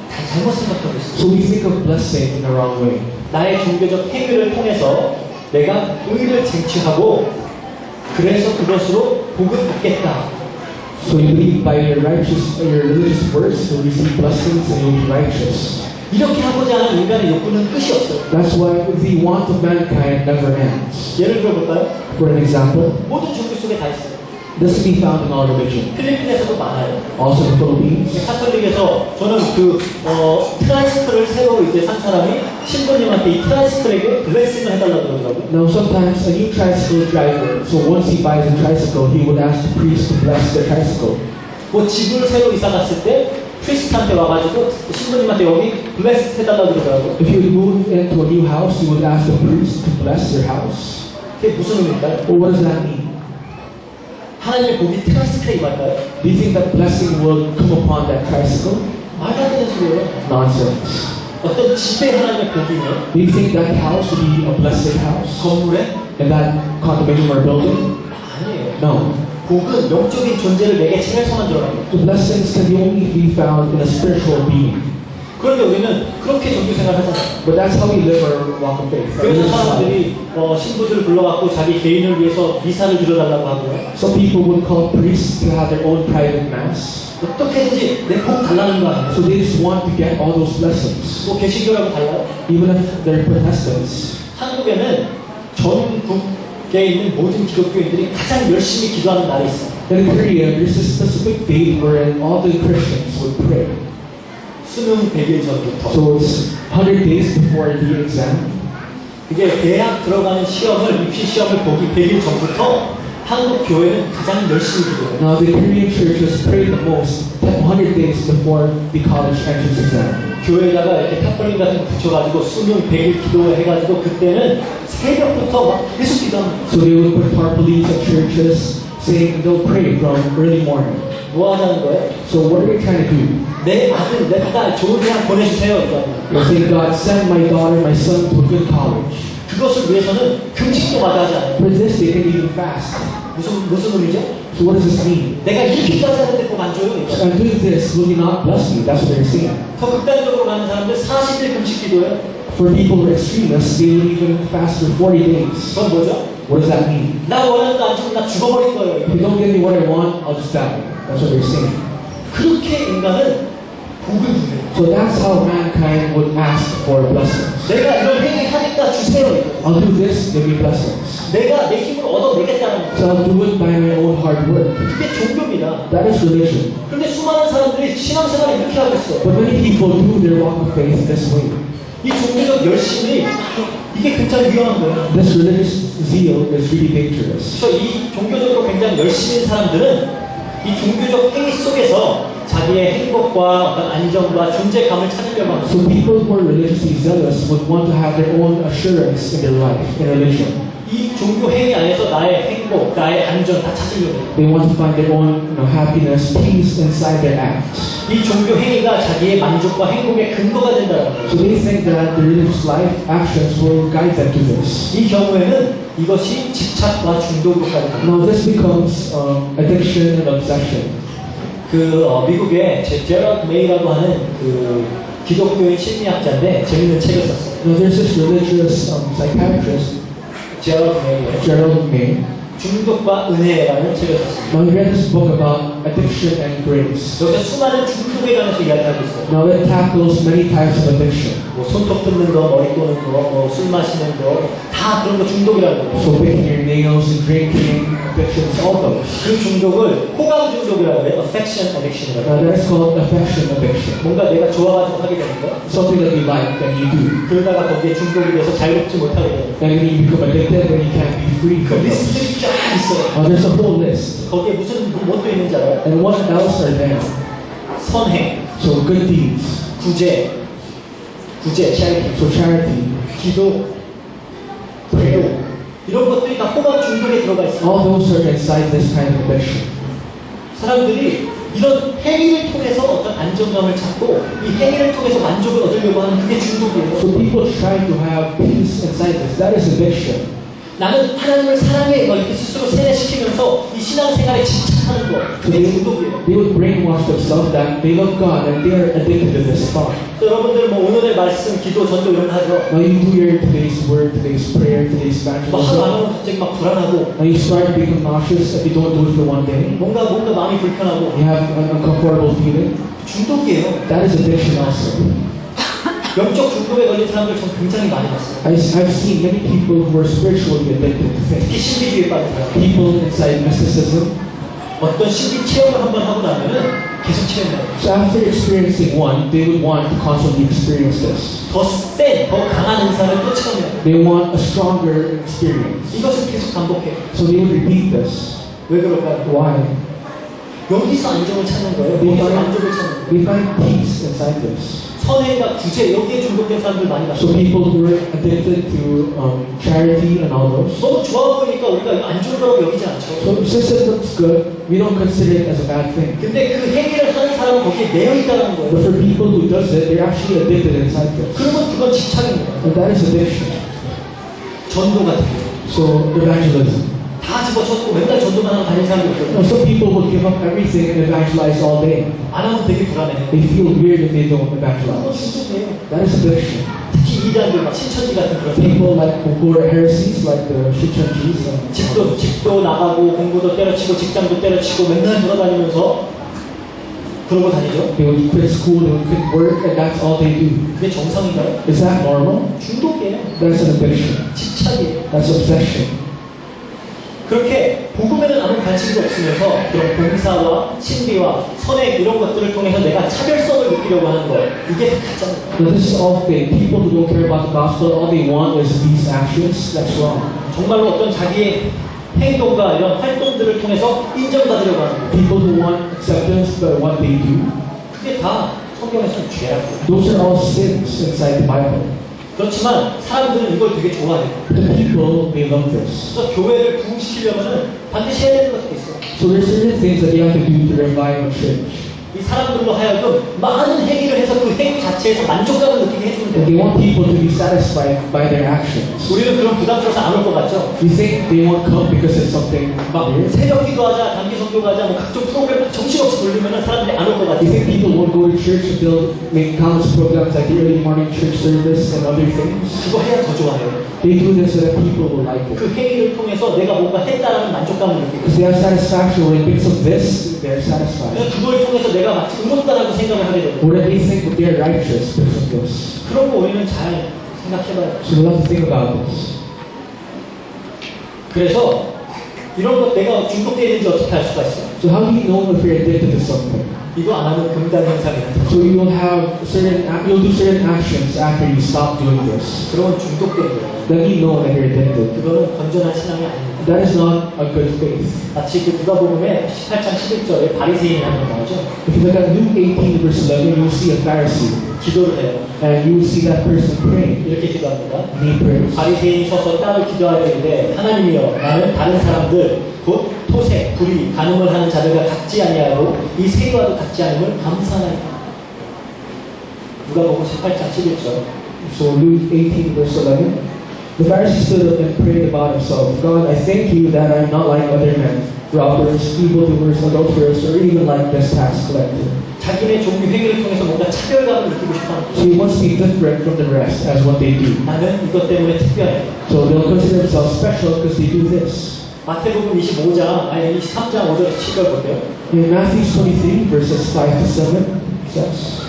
다 잘못 생각하고 있어요. So we think of blessing in the wrong way. 나의 종교적 행위를 통해서 내가 의를 쟁취하고 그래서 그것으로 복을 받겠다. So you believe by your religious works, you'll receive blessings and you'll be righteous. 이렇게 하고자 하는 인간의 욕구는 끝이 없어요. That's why the want of mankind never ends. 예를 들어볼까요? For an example, 모든 종교 속에 다 있어요. this can be found in all religion. 필리핀에서도 많아요. Also in the Philippines. 카톨릭에서 저는 트라이스크를 새로 이제 산 사람이 신부님한테 이 트라이스크에게 블레싱을 해달라고 그러더라고요. Now sometimes a new tricycle driver, so once he buys a tricycle, he would ask the priest to bless the tricycle. 뭐 집을 새로 이사 갔을 때 프리스트한테 와가지고 신부님한테 여기 블레스 해달라고 그러더라고요. If you would move into a new house, you would ask the priest to bless your house. 그게 무슨 의미일까요? Well, what does that mean? 하나님의 복이 트라이스크에 임할까요? Do you think that blessing will come upon that tricycle? 말도 안 되는 소리예요. Nonsense. 어떤 집에 하나님의 복이면 Do you think that house will be a blessed house? 건물에? In that condominium or building? 아니에요. No. 복은 영적인 존재를 내게 체험해서만 들어갑니다. The blessings can only be found in a spiritual being. 그런데 우리는 그렇게 종교 생활을 하잖아요. But that's how we live our walk of faith. 그래서 사람들이 신부들을 불러갖고 자기 개인을 위해서 미사를 드려달라고 하고요. Some people would call priests to have their own private mass. 어떻게든지 내 복 달라는 거 아니에요? So they just want to get all those blessings. 뭐 개신교라고 달라요? Even if they're Protestants. 한국에는 전국에 있는 모든 기독교인들이 가장 열심히 기도하는 날이 있어요. In Korea, there's a specific date wherein all the Christians would pray. 수능 100일 전부터. So it's 100 days before the exam. 이게 대학 들어가는 시험을, 입시 시험을 보기 100일 전부터 한국 교회는 가장 열심히 기도해요. Now the Korean churches pray the most 100 days before the college entrance exam. 교회에다가 이렇게 탑벌림 같은 거 붙여가지고 수능 100일 기도해가지고 그때는 새벽부터 막 계속 기도합니다. So they would put tarpaulins at churches saying they'll pray from early morning. 뭐 하자는 거예요? So what are they trying to do? 내 아들, 내 딸 좋은 대학 보내주세요. 이거 아니에요. They're saying, God, send my daughter, my son to a good college. 그것을 위해서는 금식도 마다하지 않아요. For this, they can even fast. 무슨 의미죠? So what does this mean? 내가 이렇게까지 하는데 꼭 안 줘요. 이거. I'm doing this, will you not bless me? That's what they're saying. 더 극단적으로 가는 사람들 40일 금식 기도해요. For people who are extremists, they will even fast for 40 days. 그건 뭐죠? What does that mean? 나 원하는 거 안 주면 나 죽어버릴 거예요. If you don't give me what I want, I'll just die. That's what they're saying. 그렇게 인간은 복을 구해요. So that's how mankind would ask for blessings. 내가 이런 행위 하니까 주세요. 이거. I'll do this, give me blessings. 내가 내 힘으로 얻어내겠다는 거. So I'll do it by my own hard work. 그게 종교입니다. That is religion. 그런데 수많은 사람들이 신앙생활을 이렇게 하고 있어. But many people do their walk of faith this way. 이 종교적 열심이 이게 굉장히 위험한 거예요. This religious zeal is really dangerous. 그래서 이 종교적으로 굉장히 열심인 사람들은 이 종교적 행위 속에서 자기의 행복과 어떤 안정과 존재감을 찾으려고 합니다. So people who are religiously zealous would want to have their own assurance in their life, in religion. 이 종교 행위 안에서 나의 행복, 나의 안전 다 찾으려고 해요. They want to find their own happiness, peace inside their acts. 이 종교 행위가 자기의 만족과 행복의 근거가 된다는 거예요. So they think that the religious life actions will guide them to this. 이 경우에는 이것이 집착과 중독으로까지 갑니다. Now this becomes addiction and obsession. 미국의 제러드 메이라고 하는 그 기독교인 심리학자인데 재밌는 책을 썼어요. Now there's this religious psychiatrist, 제러드 메이. Gerald May. 중독과 은혜라는 책을 썼습니다. Now he read this book about addiction and grace. 여기서 수많은 중독에 관해서 이야기하고 있어요. Now it tackles many types of addiction. 뭐 손톱 뜯는 거, 머리 꼬는 거, 뭐 술 마시는 거, 다 그런 거 중독이라는 거예요. So picking your nails and drinking, addictions, all those. 그 중독을 호감 중독이라고 해요. affection addiction이라고 Now 해요. that's called affection addiction. 뭔가 내가 좋아가지고 하게 되는 거. Something that you like, that you do. 그러다가 거기에 중독이 돼서 자유롭지 못하게 돼요. And when you become addicted, then you can't be free 그 from those. 리스트들이 쫙 있어요. There's a whole list. 거기에 무슨 뭣도 있는지 알아요? And what else are there? 선행, So good deeds, 구제, charity, so charity, 기도, prayer. 이런 것들이 다 호감 중독에 들어가 있어요. All those are inside this kind of addiction. 사람들이 이런 행위를 통해서 어떤 안정감을 찾고 이 행위를 통해서 만족을 얻으려고 하는 그게 중독이에요. So people try to have peace inside this. That is addiction. 나는 하나님을 사랑해 막 이렇게 스스로 세뇌시키면서 이 신앙생활에 집착하는 거 그게 중독이에요. They would brainwash themselves that they love God and they are addicted to this thought. 그래서 여러분들 뭐 오늘의 말씀, 기도, 전도 이런 거 하죠. Now you do your today's word, today's prayer, today's 뭐 하루 안 evangelism. 하면 갑자기 막 불안하고 Now you start to become nauseous if you don't do it for one day. 뭔가 마음이 불편하고 You have an uncomfortable feeling. 중독이에요. That is addiction also. 영적 중독에 걸린 사람들 전 굉장히 많이 봤어요. I've seen many people who are spiritually addicted to 특히 things. 신비주의에 빠진 사람. People inside mysticism. 어떤 신비 체험을 한번 하고 나면은 계속 체험해요. So after experiencing one, they would want to constantly experience this. 더 센, 더 강한 은사를 또 체험해요. They want a stronger experience. 이것을 계속 반복해요. So they would repeat this. 왜 그럴까요? Why? 여기서 안정을 찾는 거예요. 여기서 만족을 찾는 거예요. We find peace inside this. 선행과 구제, 여기에 중독된 사람들 많이 So 봤어요. people who are addicted to charity and all those. 너무 좋아 보이니까 우리가 이거 안 좋은 거라고 여기지 않죠. So since it looks good, we don't consider it as a bad thing. 근데 그 행위를 하는 사람은 거기에 매여 있다는 But 거예요. for people who does it, they're actually addicted inside this. 그러면 그건 집착입니다. And that is addiction. 전도 같은 거. So evangelism. 다 집어쳤고 맨날 전도만 하고 다니는 사람도 있거든요. Some people would give up everything and evangelize all day. 안 하면 되게 불안해. They feel weird if they don't 그건 evangelize. 중독이에요. That is addiction. 특히 이단들, 막 신천지 같은 그런 사람. People like who are heresies, like the Shichonjis. 집도 나가고 공부도 때려치고 직장도 때려치고 맨날 돌아다니면서 그러고 다니죠. They would quit school, they would quit work, and that's all they do. 그게 정상인가요? Is that normal? 중독이에요. That's an addiction. 집착이에요. That's obsession. 그렇게 복음에는 아무 관심도 없으면서 그런 봉사와 신비와 선행 이런 것들을 통해서 내가 차별성을 느끼려고 하는 것, 이게 다 가짜입니다. Now, this is all fake. People who don't care about the gospel, all they want is these actions. That's wrong. 정말로 어떤 자기의 행동과 이런 활동들을 통해서 인정받으려고 하는 것, People who want acceptance by what they do, 그게 다 성경에서는 죄라고. those are all sins inside the Bible. 그렇지만 사람들은 이걸 되게 좋아해요. But the people, they love this. 그래서 교회를 부흥시키려면 반드시 해야 되는 것들이 있어요. So there's certain things that they have to do to revive a church. 이 사람들로 하여금 많은 행위를 해서 그 행위 자체에서 만족감을 느끼게 해주면 And they 돼요. want people to be satisfied by their actions. 우리는 그런 부담스러워서 안 올 것 같죠? You think they won't come because it's something 막 weird? 새벽 기도하자, 단기 선교하자, 뭐 각종 프로그램 정신없이 돌리면 사람들이 안 올 것 You 같아요. think people won't go to church if they'll make countless programs like the early morning church service and other things? 그거 해야 더 좋아해요. They do this so that people will like it. 그 행위를 통해서 내가 뭔가 했다라는 만족감을 느끼고 Because they have satisfaction when because of this, they're satisfied. 그래서 그걸 통해서 내가 마치 의롭다라고 생각을 하게 되고 Or that they think that they're righteous because of this. 그런 거 우리는 잘 생각해봐요. So we'll have to think about this. 그래서 이런 것 내가 중독되어 있는지 어떻게 알 수가 있어요? So how do you know if you're addicted to something? 이거 안 하면 금단 현상이 나타나요. So you'll do certain actions after you stop doing this. 그러면 중독된 거예요. Then you know that you're addicted. 그거는 건전한 신앙이 아닙니다. That is not a good faith. 마치 그 누가복음에 18장 11절에 바리새인이 하는 거 나오죠. If you look at Luke 18 verse 11, you'll see a Pharisee. 기도를 해요. And you will see that person praying. 이렇게 기도합니다. And he prays. 바리새인이 서서 따로 기도하려 이르되 하나님이여 나는 다른 사람들 곧 토색, 불의, 간음을 하는 자들과 같지 아니하고 이 세리와도 같지 않음을 감사하나이다. 누가복음 18장 11절. So Luke 18 verse 11. The Pharisee stood up and prayed about himself. God, I thank you that I am not like other men, robbers, evildoers, adulterers, or even like this tax collector. 자기네 종교 행위를 통해서 뭔가 차별감을 느끼고 싶다는 So 거죠. he wants to be different from the rest as what they do. 나는 이것 때문에 특별해. So they'll consider themselves special because they do this. 마태복음 25장, 아니 23장 5절에서 7절 볼게요. In Matthew 23 verses 5 to 7, it says.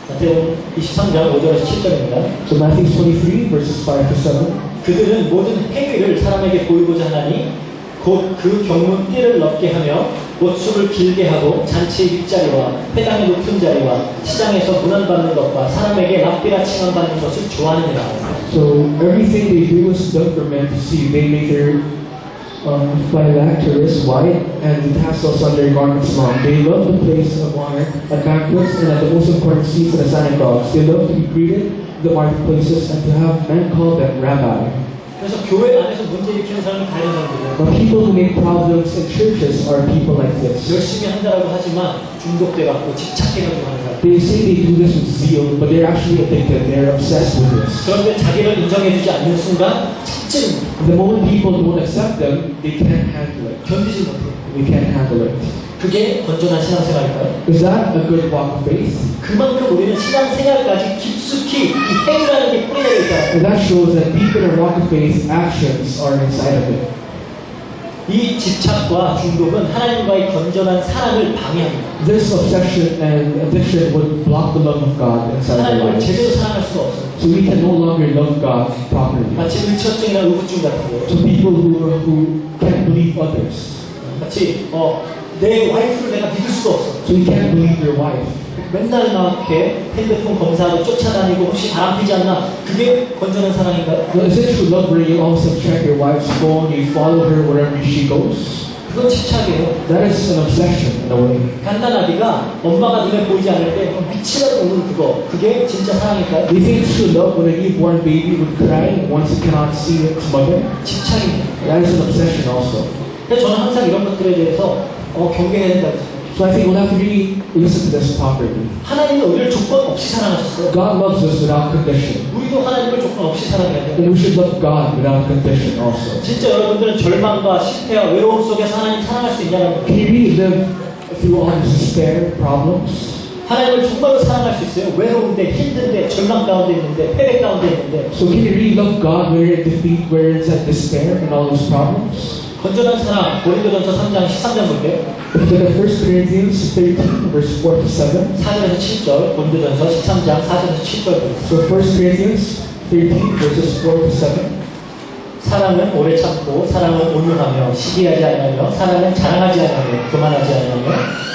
마태복음 23장 5절에서 7절입니다. So Matthew 23 verses 5 to 7. 그들은 모든 행위를 사람에게 보이고자 하나니 곧 그 경문 띠를 넓게 하며 옷수를 길게 하고 잔치의 윗자리와 회당의 높은 자리와 시장에서 문안받는 것과 사람에게 랍비라 칭함받는 것을 좋아하느니라. So everything they do is done for men to see. They make their phylacteries wide and the tassels on their garments long. They love the place of honor at banquets and at the most important seats in the synagogues. They love to be greeted in the marketplaces and to have men call them rabbi. 그래서 교회 안에서 문제 일으키는 사람은 다른 사람들은 But people who make problems in churches are people like this. 열심히 한다라고 하지만 중독돼갖고 집착해가지고 하는 사람. They say they do this with zeal, but they're actually addicted. They're obsessed with this. 그런데 자기를 인정해주지 않는 순간 착증, The moment people don't accept them, they can't handle it. 견디지 못해. They can't handle it. 그게 건전한 신앙생활일까요? Is that a good walk of faith? 그만큼 우리는 신앙생활까지 깊숙이 이 행위라는 게 뿌리내려 있다. And that shows that deep in our walk of faith, actions are inside of it. 이 집착과 중독은 하나님과의 건전한 사랑을 방해합니다. This obsession and addiction would block the love of God inside our 하나님을 lives. 제대로 사랑할 수가 없어요. So we can no longer love God properly. 마치 의처증이나 의구증 같은 거예요. So people who can't believe others. 마치 내 와이프를 내가 믿을 수가 없어. So you can't believe your wife. 맨날 막 이렇게 핸드폰 검사하고 쫓아다니고 혹시 바람 피지 않나? 그게 건전한 사랑인가요? Well, is it true love where you also check your wife's phone, you follow her wherever she goes? 그건 집착이에요. That is an obsession in a way. 갓난아기가 엄마가 눈에 보이지 않을 때 미치라고 우는 그게 진짜 사랑일까요? Do you think it's true love when a newborn baby would cry once it cannot see its mother? 집착입니다. That is an obsession also. 그래서 저는 항상 이런 것들에 대해서 경계해야 된다고 생각해요. So I think we'll have to really listen to this properly. 하나님은 우리를 조건 없이 사랑하셨어요. God loves us without condition. 우리도 하나님을 조건 없이 사랑해야 돼요. And we should love God without condition also. 진짜 여러분들은 절망과 실패와 외로움 속에서 하나님 사랑할 수 있냐는 Can 거예요. you really live through all this despair, problems? 하나님을 정말로 사랑할 수 있어요. 외로운데, 힘든데, 절망 가운데 있는데, 패배 가운데 있는데. So can you really love God where you're in defeat, where it's at despair and all those problems? 건전한 사랑, 고린도전서 3장 13절 볼게요. If you look at 1 Corinthians 13, verse 4 to 7. 4절에서 7절, 고린도전서 13장 4절에서 7절 보겠습니다. So 1 Corinthians 13, verses 4 to 7. 사랑은 오래 참고 사랑은 온유하며 시기하지 아니하며 사랑은 자랑하지 아니하며 교만하지 아니하며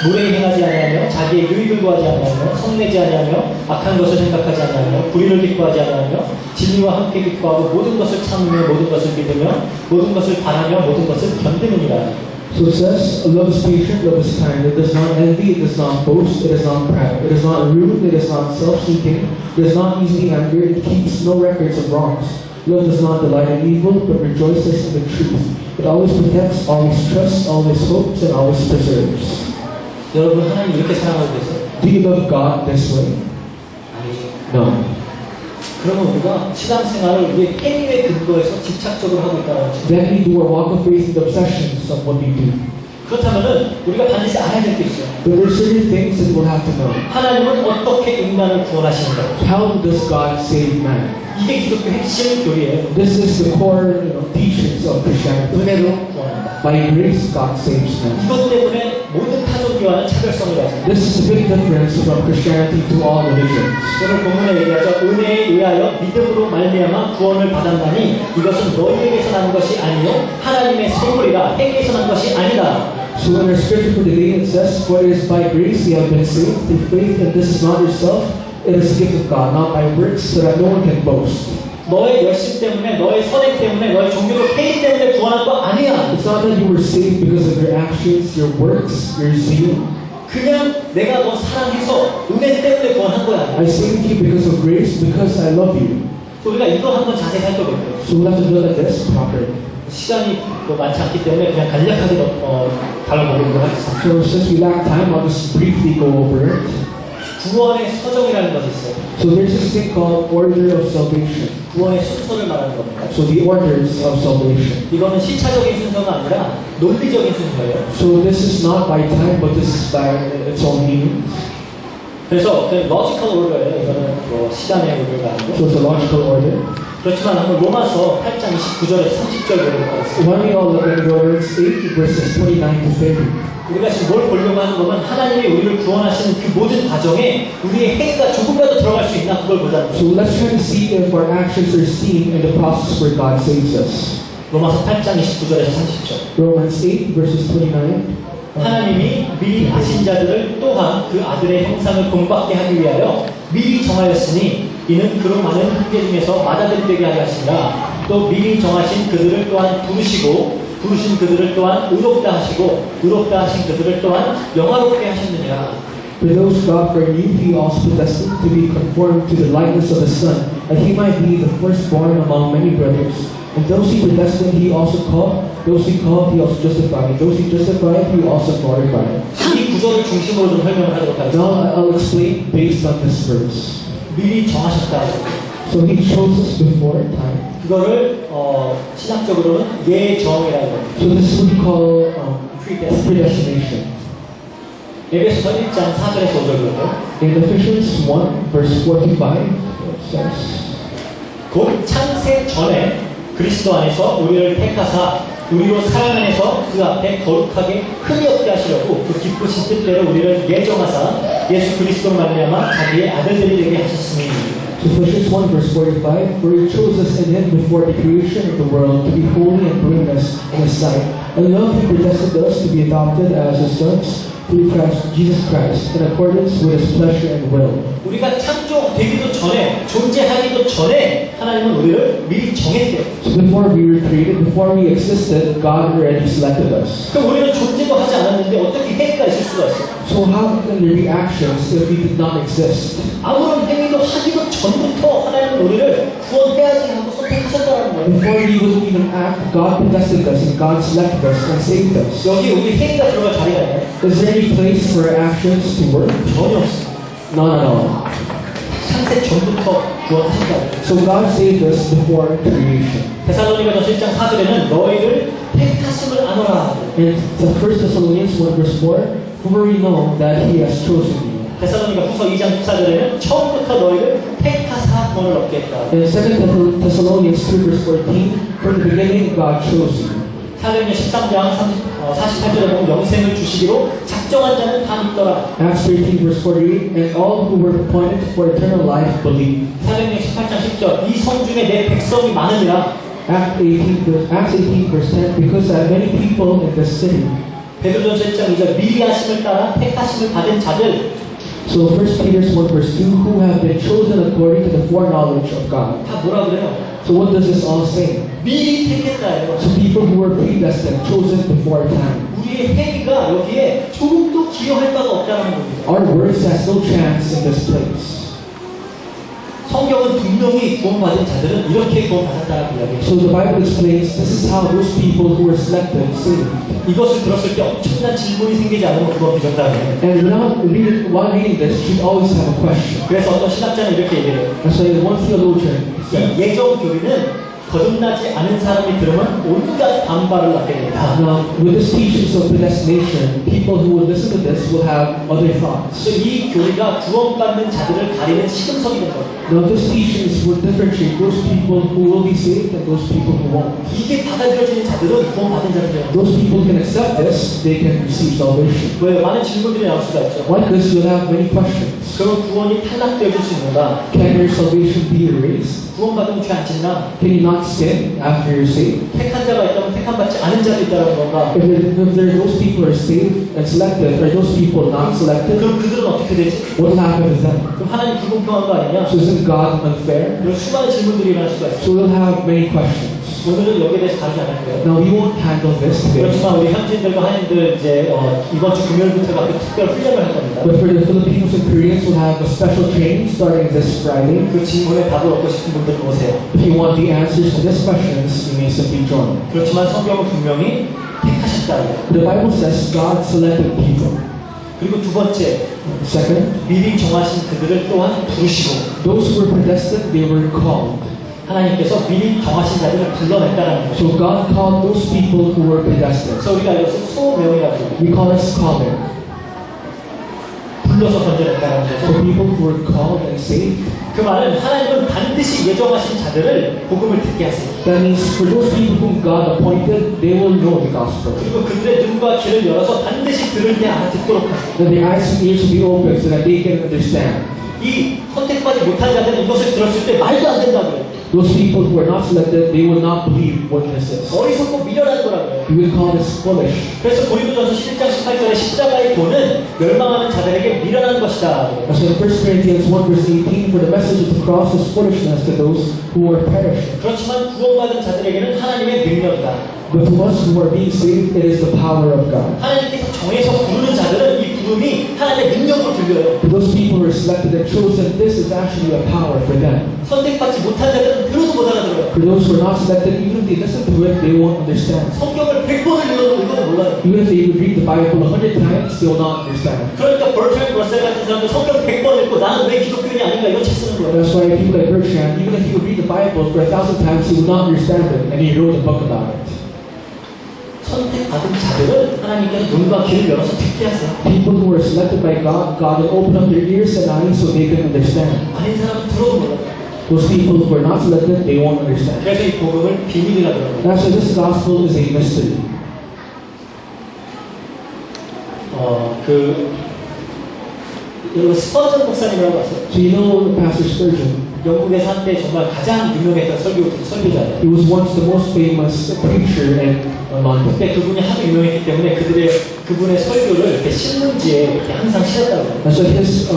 무례히 행하지 아니하며 자기의 유익을 구하지 아니하며 성내지 아니하며 악한 것을 생각하지 아니하며 불의를 기뻐하지 아니하며 진리와 함께 기뻐하고 모든 것을 참으며 모든 것을 믿으며 모든 것을 바라며 모든 것을 견디느니라. So it says, love is patient, love is kind, it does not envy, it does not boast, it is not proud, it is not rude, it is not self-seeking, it is not easily angered, it keeps no records of wrongs. Love does not delight in evil, but rejoices in the truth. It always protects, always trusts, always hopes, and always preserves. 여러분 하나님 이렇게 사랑하고 계세요? Do you love God this way? 아니죠. No. 그러면 우리가 신앙생활을 우리의 행위에 근거해서 집착적으로 하고 있다는 거죠. Then we do our walk of faith in the obsessions of what we do. 그렇다면은 우리가 반드시 알아야 될 게 있어요. But there are certain things that we'll have to know. 하나님은 어떻게 인간을 구원하시는가? How does God save man? 이게 기독교 핵심 교리예요. This is the core teachings of Christianity. 은혜로 구원한다. By grace, God saves man. 이것 때문에 모든 타종교와는 차별성을 가집니다. This is a big difference from Christianity to all religions. 오늘 본문에 얘기하죠. 은혜에 의하여 믿음으로 말미암아 구원을 받았나니 이것은 너희에게서 난 것이 아니요 하나님의 선물이라 행위에서 난 것이 아니다. So in our scripture for today it says, "For it is by grace ye have been saved through faith, and this is not yourself; it is a gift of God, not by works, so that no one can boast." 너의 열심 때문에, 너의 선행 때문에, 너의 종교적 행위 때문에 구원한 거 아니야. It's not that you were saved because of your actions, your works, your zeal. 그냥 내가 너 사랑해서 은혜 때문에 구원한 거야. I saved you because of grace, because I love you. 우리가 이거 한번 자세히 살펴볼게요. So we'll have to look at this properly. 시간이 또 많지 않기 때문에 그냥 간략하게 다뤄보도록 하겠습니다. So since we lack time, I'll just briefly go over it. 구원의 서정이라는 것이 있어요. So there's this thing called order of salvation. 구원의 순서를 말하는 겁니다. So the orders of salvation. 이거는 시차적인 순서가 아니라 논리적인 순서예요. So this is not by time, but this is by its own meaning. 그래서 그 logical order예요. 이거는 뭐 시간의 order가 아니고. So it's a logical order. 그렇지만 한번 로마서 8장 29절에서 30절 보도록 하겠습니다. Why don't we all look at Romans 8 verses 29 to 30? 우리가 지금 뭘 보려고 하는 거면 하나님이 우리를 구원하시는 그 모든 과정에 우리의 행위가 조금이라도 들어갈 수 있나 그걸 보자는 거예요. So let's try to see if our actions are seen in the process where God saves us. 로마서 8장 29절에서 30절. Romans 8 verses 29. 하나님이 미리 아신 자들을 또한 그 아들의 형상을 본받게 하기 위하여 미리 정하였으니 이는 그로 많은 훈계 중에서 맏아들되게 하려 하시니라. 또 미리 정하신 그들을 또한 부르시고 부르신 그들을 또한 의롭다 하시고 의롭다 하신 그들을 또한 영화롭게 하셨느니라. For those God foreknew, He also predestined to be conformed to the likeness of His Son, that He might be the firstborn among many brothers. And those He predestined, He also called. Those He called, He also justified. Those He justified, He also glorified. 이 구절을 중심으로 좀 설명을 하도록 하겠습니다. Now I'll explain based on this verse. 미리 정하셨다. So He chose us before time. 그거를 신학적으로는 예정이라고 해요. So this is what we call predestination. 에베소서 1장 4절에서 5절이거든요. In Ephesians 1 verse 45, it says, 곧 창세 전에 그리스도 안에서 우리를 택하사 우리로 사랑 안에서 그 앞에 거룩하게 흠이 없게 하시려고 그 기쁘신 뜻대로 우리를 예정하사 예수 그리스도로 말미암아 자기의 아들들이 되게 하셨으니. So Ephesians 1 verse 45, for He chose us in Him before the creation of the world to be holy and blameless in His sight. And love He predestined us to be adopted as His sons through Jesus Christ, in accordance with His pleasure and will. 우리가 창조되기도 전에, 존재하기도 전에 하나님은 우리를 미리 정했대요. So before we were created, before we existed, God already selected us. 그럼 우리는 존재도 하지 않았는데 어떻게 행위가 있을 수가 있어요? So how can there be actions if we did not exist? 아무런 행위도 하기도 전부터 하나님은 우리를 구원해야지 하고 선택하셨다는 거예요. Before we would even act, God predestined us and God selected us and saved us. 여기 우리 행위가 들어갈 자리가 있나요? Is there any place for our actions to work? 전혀 없습니다. None at all. 창세 전부터 구원하신다고. So God saved us before creation. 데살로니가전서 1장 4절에는 너희를 택하심을 아노라. In 1 Thessalonians 1 verse 4, for we know that He has chosen you. 데살로니가 후서 2장 14절에는 처음부터 너희를 택하사 구원을 얻게 했다. In 2 Thessalonians 2 verse 14, from the beginning God chose you. 사도행전 13장 48절에 보면 영생을 주시기로 작정한 자는 다 믿더라. Acts 13 verse 48, and all who were appointed for eternal life believed. 사도행전 18장 10절 이 성 중에 내 백성이 많으니라. Acts 18 verse 10, because there are many people in this city. 베드로전서 1장 2절 미리 하심을 따라 택하심을 받은 자들. So 1 Peter 1 verse 2, who have been chosen according to the foreknowledge of God. 다 뭐라 그래요? So what does this all say? 미리 택했다예요. So people who were predestined, chosen before time. 우리의 행위가 여기에 조금도 기여할 바가 없다는 겁니다. Our words has no chance in this place. 성경은 분명히 구원받은 자들은 이렇게 구원받았다라고 이야기해요. So the Bible explains this is how those people who were selected saved. 이것을 들었을 때 엄청난 질문이 생기지 않으면 그건 부정답이에요. And while reading this, you should always have a question. 그래서 어떤 신학자는 이렇게 얘기해요. And so one theologian said, 이 예정 교리는 거듭나지 않은 사람이 들으면 온갖 반발을 낳게 됩니다. now, with this teachings of predestination, people who will listen to this will have other thoughts. 그래서 이 교리가 구원받는 자들을 가리는 시금석이 된 겁니다. Now, this teachings will differentiate those people who will be saved and those people who won't. 이게 받아들여지는 자들은 구원받은 자들이에요. Those people who can accept this, they can receive salvation. 왜? 많은 질문들이 나올 수가 있죠. Like this, you'll have many questions. 그럼 구원이 탈락되어질 수 있는가? Can your salvation be erased? 구원받으면 죄 안 짓나? Can you not sin after you're saved? 택한 자가 있다면 택함받지 않은 자도 있다는 건가? If there are those people who are saved and selected, are those people not selected? 그럼 그들은 어떻게 되지? What will happen to them? 그럼 하나님 불공평한 거 아니냐? So isn't God unfair? 이런 수많은 질문들이 일어날 수가 있어요. So we'll have many questions. 오늘은 여기에 대해서 다루지 않을 거예요. Now we won't handle this today. 그렇지만 우리 현지인들과 한인들 이제 이번 주 금요일부터 그 특별 훈련을 할 겁니다. But for the Filipinos and Koreans, we'll have a special training starting this Friday. 그 질문에 답을 얻고 싶은 분들은 오세요. If you want the answers to these questions, you may simply join. 그렇지만 성경은 분명히 택하셨다. The Bible says God selected people. 그리고 두 번째, Second, 미리 정하신 그들을 또한 부르시고 those who were predestined, they were called. 하나님께서 미리 정하신 자들을 불러냈다는 거죠. So God called those people who were predestined. 그래서 우리가 이것을 소명이라고 해요. We call this calling. 불러서 건져냈다는 So 거죠. people who were called and saved. 그 말은 하나님은 반드시 예정하신 자들을 복음을 듣게 하세요. That means for those people whom God appointed, they will know the gospel. 그리고 그들의 눈과 귀를 열어서 반드시 들을 때 알아듣도록 하세요. That their eyes and ears will be open so that they can understand. 이 선택받지 못한 자들은 이것을 들었을 때 말도 안 된다고요. Those people who are not selected, they will not believe what this is. 어리석고 미련한 거라고요. We will call this foolish. 그래서 고린도전서 11장 18절에 십자가의 도는 멸망하는 자들에게 미련한 것이다. So in 1 Corinthians 1 verse 18, for the message of the cross is foolishness to those who are perishing. 그렇지만 구원받은 자들에게는 하나님의 능력이다. But to us who are being saved, it is the power of God. 하나님께서 정해서 부르는 자들은 이 부름이 하나님의 능력으로 들려요. For those people who are selected and chosen, this is actually a power for them. 선택받지 못한 자들은 들어도 못 알아들어요. For those who are not selected, even if they listen to it, they won't understand. 성경을 100번을 읽어도 이거는 몰라요. Even if they would read the Bible 100 times, they will not understand. 그러니까 버트랜드 러셀 같은 사람도 성경 100번 읽고 나는 왜 기독교인이 아닌가 이런 책 쓰는 거예요. That's why people like Bertrand, even if he would read the Bible for 1,000 times, he would not understand it, and he wrote a book about it. 선택받은 자들은 하나님께서 눈과 귀를 열어서 듣게 하세요. People who are selected by God, God will open up their ears and eyes so they can understand. 아닌 사람은 들어도 몰라요. Those people who are not selected, they won't understand. 그래서 이 복음을 비밀이라고 합니다. That's why this gospel is a mystery. 여러분 스퍼전 목사님이라고 아세요? So you know Pastor Spurgeon. 영국에서 한때 정말 가장 유명했던 설교자예요. He was once the most famous preacher in London. 그때 그분이 하도 유명했기 때문에 그분의 설교를 이렇게 신문지에 이렇게 항상 실었다고 해요. And so his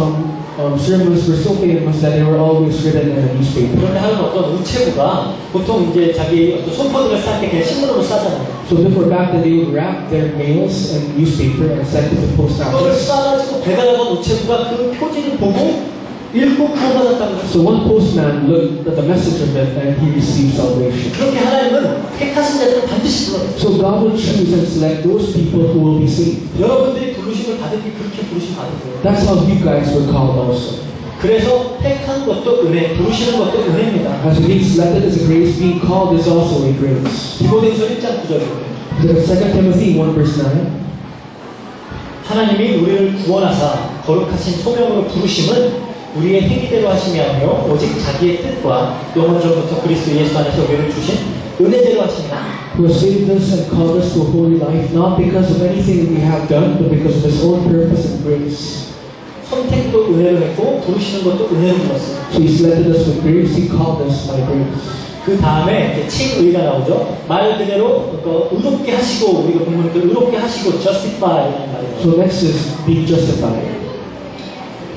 sermons were so famous that they were always written in a newspaper. 그런데 하는 어떤 우체부가 보통 이제 자기 어떤 손포들을 쌀 때 그냥 신문으로 싸잖아요. So before back then, they would wrap their mails in newspaper and send it to the post 그걸 office. 싸가지고 배달하던 우체부가 그 표지를 보고 읽고 구원받았다고 해요. So one postman looked at the message of it and he received salvation. 그렇게 하나님은 택하신 자들은 반드시 불러요. So God will choose and select those people who will be saved. 여러분들이 부르심을 받을 때 그렇게 부르심 받으세요. That's how you guys were called also. 그래서 택한 것도 은혜, 부르시는 것도 은혜입니다. As being selected is a grace, being called is also a grace. 디모데후서 1장 9절입니다. 2 Timothy 1 verse 9. 하나님이 우리를 구원하사 거룩하신 소명으로 부르심은 우리의 행위대로 하심이 아니요 오직 자기의 뜻과 영원전부터 그리스도 예수 안에서 우리를 주신 은혜대로 하심이다. Who has saved us and called us to a holy life, not because of anything we have done, but because of His own purpose and grace. 선택도 은혜로 했고 부르시는 것도 은혜로 불렀어요. So He selected us with grace, He called us by grace. 그 다음에 칭의가 나오죠. 말 그대로 의롭게 하시고, 우리가 보면 의롭게 하시고 justify라는 말이에요. So next is being justified.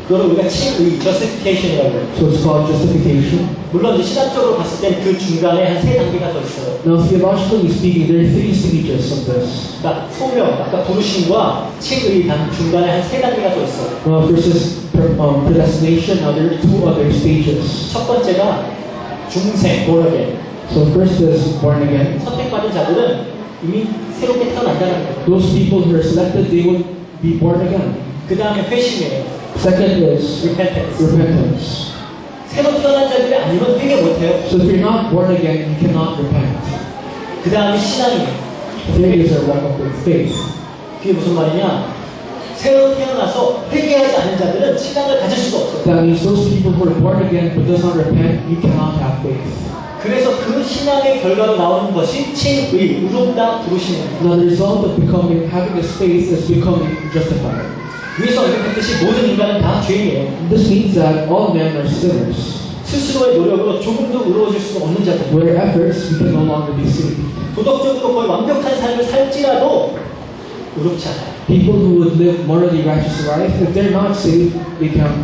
그걸 우리가 칭의, justification이라고 해요. So it's called justification. 물론 이제 신학적으로 봤을 땐 그 중간에 한 3단계가 더 있어요. Now theologically speaking, there are 3 stages of this. 그러니까 소명, 아까 부르심과 칭의 중간에 한 3단계가 더 있어요. First is predestination. Now there are 2 other stages. 첫 번째가 중생, born again. So first is born again. 선택받은 자들은 이미 새롭게 태어난다는 거예요. Those people who are selected, they will be born again. 그 다음에 회심이에요. Second is repentance. repentance. 새로 태어난 자들이 아니면 회개 못해요. So if you're not born again, you cannot repent. 그 다음에 신앙이에요. Third is a walk of faith. 그게 무슨 말이냐? 새로 태어나서 회개하지 않은 자들은 신앙을 가질 수가 없어요. That means those people who are born again but does not repent, you cannot have faith. 그래서 그 신앙의 결과로 나오는 것이 칭의, 의롭다 부르심입니다. Now the result of having this faith is becoming justified. 위에서 언급했듯이 모든 인간은 다 죄인이에요. This means that all men are sinners. 스스로의 노력으로 조금도 의로워질 수 없는 자들. With our efforts, we can no longer be saved. 도덕적으로 거의 완벽한 삶을 살지라도 의롭지 않아요. People who would live morally righteous life, if they're not saved, they can't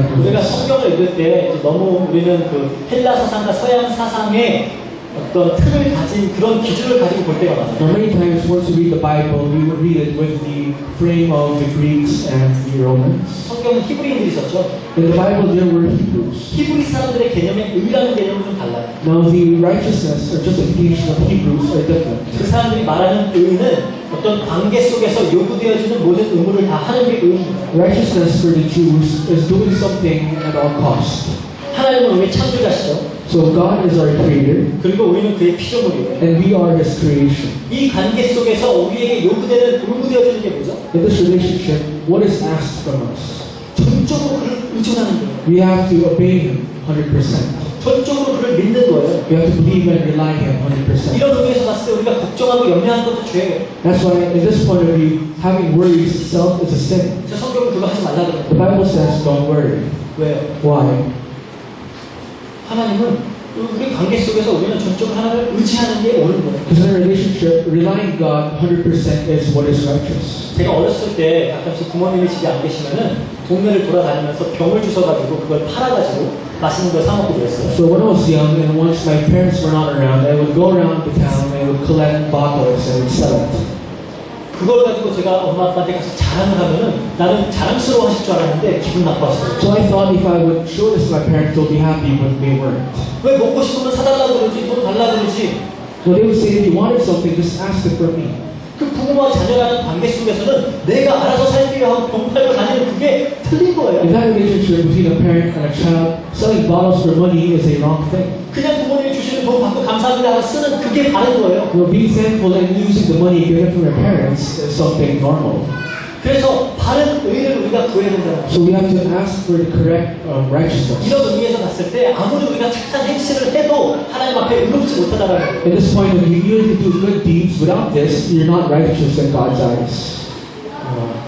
do 우리가 this. 성경을 읽을 때 이제 너무 우리는 그 헬라 사상과 서양 사상의 어떤 틀을 가진 그런 기준을 가지고 볼 때가 많아요. Now many times once we read the Bible, we would read it with the frame of the Greeks and the Romans. 성경은 히브리인들이 썼죠. In the Bible, there were Hebrews. 히브리 사람들의 개념에 의라는 개념은 좀 달라요. Now the righteousness or justification of Hebrews are different. 그 사람들이 말하는 의는 어떤 관계 속에서 요구되어지는 모든 의무를 다 하는 게 의입니다. Righteousness for the Jews is doing something at all cost. 하나님은 우리의 창조자시죠. So God is our creator, 그리고 우리는 그의 피조물이에요. and we are His creation. 이 관계 속에서 우리에게 요구되어지는 게 뭐죠? In this relationship, what is asked from us? 전적으로 그를 의존하는 거예요. We have to obey Him 100%. 전적으로 그를 믿는 거예요. We have to believe and rely on Him 100%. 이런 의미에서 봤을 때 우리가 걱정하고 염려하는 것도 죄예요. That's why, in this point of view, having worries itself is a sin. 제 성경은 그거 하지 말라 The 그래요. Bible says, don't worry. 왜요? Why? 하나님은 우리 관계 속에서 우리는 전적으로 하나님을 의지하는 게 옳은 거예요. Because in a relationship, relying on God 100% is what is righteous. 제가 어렸을 때 가끔씩 부모님이 집에 안 계시면은 동네를 돌아다니면서 병을 주셔가지고 그걸 팔아가지고 맛있는 걸 사 먹고 그랬어요. So when I was young, and once my parents were not around, I would go around the town and I would collect bottles and would sell it. 그걸 가지고 제가 엄마 아빠한테 가서 자랑을 하면은 나는 자랑스러워 하실 줄 알았는데 기분 나빠하셨어요. So I thought if I would show this to my parents, they'll be happy, but they weren't. 왜 먹고 싶으면 사달라 그러지, 돈 달라 그러지. Well, they would say, if you wanted something, just ask it for me. 그 부모와 자녀라는 관계 속에서는 내가 알아서 살기로 하고 돈 팔고 다니는 그게 틀린 거예요. In that relationship between a parent and a child, selling bottles for money is a wrong thing. 그냥 부모님이 주시는 돈 받고 감사합니다 하고 쓰는 그게 바른 거예요. Well, being thankful and using the money given from your parents is something normal. 그래서 바른 의를 우리가 구해야 된다는 거예요. So we have to ask for the correct righteousness. 이런 의미에서 봤을 때 아무리 우리가 착한 행실을 해도 하나님 앞에 의롭지 못하다는 거예요. At this point of view, even if you do good deeds, without this, you're not righteous in God's eyes.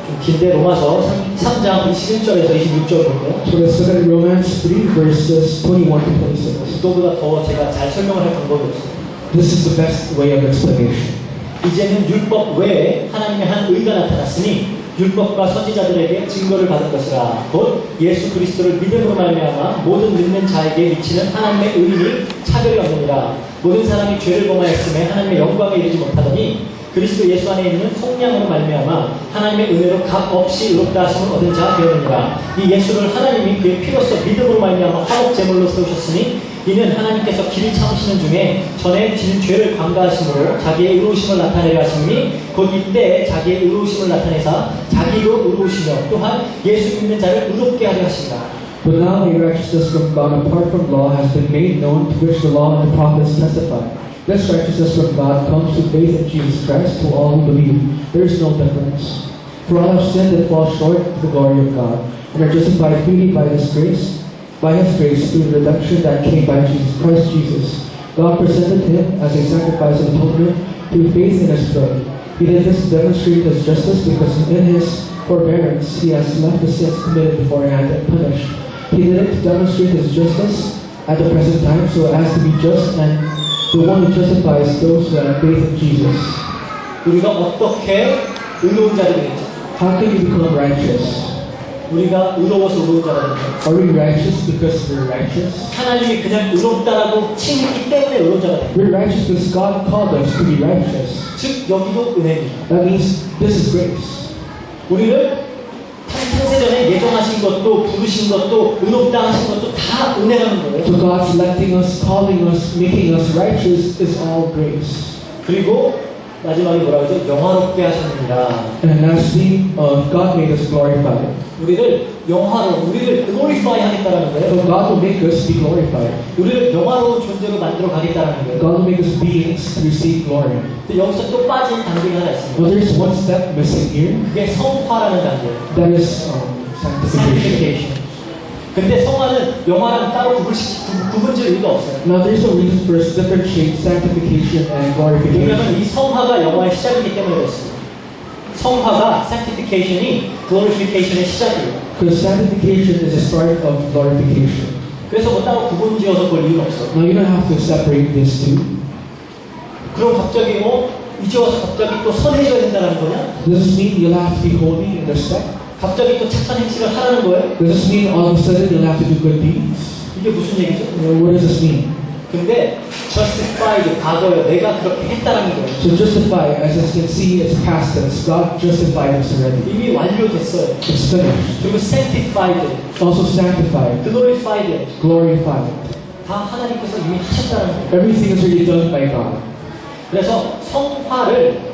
좀 긴데 로마서 3장 21절에서 26절 볼게요. So let's look at Romans 3 verses 21 to 26. 이거보다 더 제가 잘 설명을 할 방법이 없어요. This is the best way of explanation. 이제는 율법 외에 하나님의 한 의가 나타났으니 율법과 선지자들에게 증거를 받은 것이라. 곧 예수 그리스도를 믿음으로 말미암아 모든 믿는 자에게 미치는 하나님의 의인이 차별이 없느니라. 모든 사람이 죄를 범하였음에 하나님의 영광에 이르지 못하더니 그리스도 예수 안에 있는 속량으로 말미암아 하나님의 은혜로 값 없이 의롭다 하심을 얻은 자 되었느니라. 이 예수를 하나님이 그의 피로써 믿음으로 말미암아 화목 제물로 세우셨으니 이는 하나님께서 길을 참으시는 중에 전에 진 죄를 관가하심으로 자기의 의로우심을 나타내려 하시니 곧 이때 자기의 의로우심을 나타내사 자기도 의로우시며 또한 예수 믿는 자를 의롭게 하려 하신다. But now a righteousness from God apart from law has been made known, to which the law and the prophets testify. This righteousness from God comes through faith in Jesus Christ to all who believe. There is no difference. For all have sinned and fall short of the glory of God, and are justified freely by His grace, through the redemption that came by Christ Jesus. God presented Him as a sacrifice of atonement through faith in His blood. He did this to demonstrate His justice, because in His forbearance He has left the sins committed beforehand unpunished. He did it to demonstrate His justice, at the present time, so as to be just and the one who justifies those who have faith in Jesus. 우리가 어떻게 의로운 자들이 되겠죠? How can you become righteous? 우리가 의로워서 의로운 자가 되는 거예요. Are we righteous because we're righteous? 하나님이 그냥 의롭다라고 칭했기 때문에 의로운 자가 돼요. We're righteous because God called us to be righteous. 즉 여기도 은혜입니다. That means this is grace. 우리를 창세전에 예정하신 것도 부르신 것도 의롭다 하신 것도 다 은혜라는 거예요. So God selecting us, calling us, making us righteous is all grace. 그리고 마지막에 뭐라고 하죠? 영화롭게 하셨느니라. And lastly, God made us glorified. 우리를 우리를 glorify 하겠다라는 거예요. So God will make us be glorified. 우리를 영화로운 존재로 만들어 가겠다라는 거예요. God will make us beings to receive glory. 근데 여기서 또 빠진 단계가 하나 있습니다. Well, there's one step missing here. 그게 성화라는 단계예요. That is sanctification. sanctification. 근데 성화는 영화랑 따로 구분질 이유가 없어요. Now, there's a reason for us to differentiate sanctification and glorification. 왜냐하면 이 성화가 영화의 시작이기 때문에 그렇습니다. 성화가 sanctification이 glorification의 시작이에요. Because sanctification is the start of glorification. 그래서 뭐 따로 구분지어서 볼 이유는 없어. Now, you don't have to separate these two. 그럼 갑자기 이제 와서 갑자기 또 선해져야 된다는 거냐? Does this mean you'll have to be holy in this step? 갑자기 또 착한 행실을 하라는 거예요? Does this mean all of a sudden you'll have to do good deeds? 이게 무슨 얘기죠? What does this mean? 근데 justified 과거예요. 내가 그렇게 했다라는 거예요. So justify, as you can see, it's past tense. God justified us already. 이미 완료됐어요. It's finished. 그리고 sanctified, Also sanctified, glorified glorified. 다 하나님께서 이미 하셨다는 거예요. Everything is already done by God. 그래서 성화를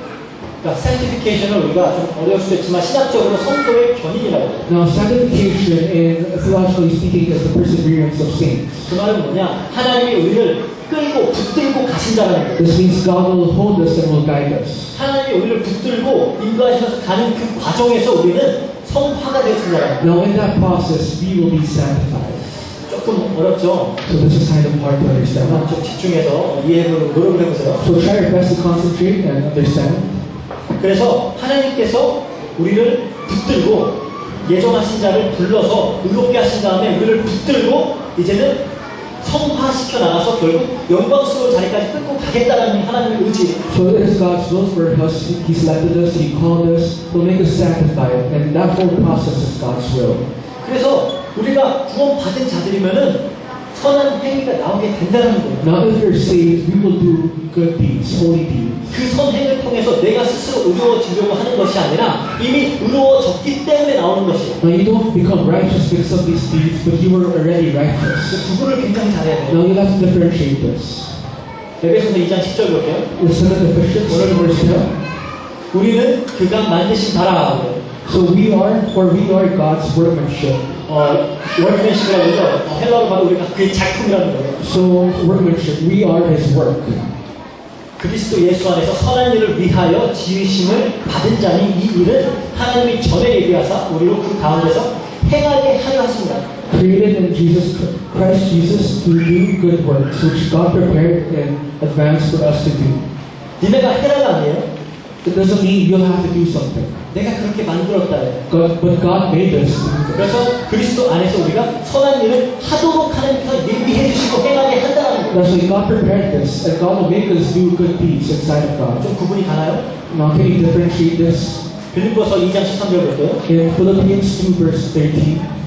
그러니까 sanctification을 우리가 좀 어려울 수도 있지만 신학적으로 성도의 견인이라고 해요. Now, sanctification, in theologically speaking, is the perseverance of saints. 그 말은 뭐냐? 하나님이 우리를 끌고 붙들고 가신다는 거예요. This means God will hold us and will guide us. 하나님이 우리를 붙들고 인도하셔서 가는 그 과정에서 우리는 성화가 되어진다는 거예요. Now, in that process, we will be sanctified. 조금 어렵죠? So this is kind of hard to understand. 좀 집중해서 이해해보려고 노력을 해보세요. So try your best to concentrate and understand. 그래서 하나님께서 우리를 붙들고 예정하신 자를 불러서 의롭게 하신 다음에 우리를 붙들고 이제는 성화시켜 나가서 결국 영광스러운 자리까지 끌고 가겠다는 하나님의 의지. So it is God's will for us. He selected us, He called us, will make us sanctified, and that whole process is God's will. 그래서 우리가 구원받은 자들이면은 선한 행위가 나오게 된다는 거예요. Now if you're saved, we will do good deeds, holy deeds. 그 선행을 통해서 내가 스스로 의로워지려고 하는 것이 아니라 이미 의로워졌기 때문에 나오는 것이에요. Now you don't become righteous because of these deeds, but you were already righteous. 그 구분을 굉장히 잘해야 돼요. Now you have to differentiate this. 에베소서 2장 10절 볼게요. The second Ephesians, verse 10. 우리는 그가 만드신 바라. So we are God's workmanship. 월드맨십이라고 하죠. 헬라로 봐도 우리가 그의 작품이라는 거예요. So workmanship, we are His work. 그리스도 예수 안에서 선한 일을 위하여 지으심을 받은 자니 이 일은 하나님이 전에 예비하사 우리로 그 가운데서 행하게 하려 하십니다. Created in Christ Jesus to do good works, which God prepared in advance for us to do. 니네가 해라가 아니에요. It doesn't mean you'll have to do something. 내가 그렇게 만들었다. But God made us to do this. 그래서 그리스도 안에서 우리가 선한 일을 하도록 하나님께서 예비해 주시고 행하게 한다는 거예요. That's why God prepared this, and God will make us do good deeds inside of God. 좀 구분이 가나요? Now, can you differentiate this? 빌립보서 2장 13절 볼게요. In Philippians 2, verse 13.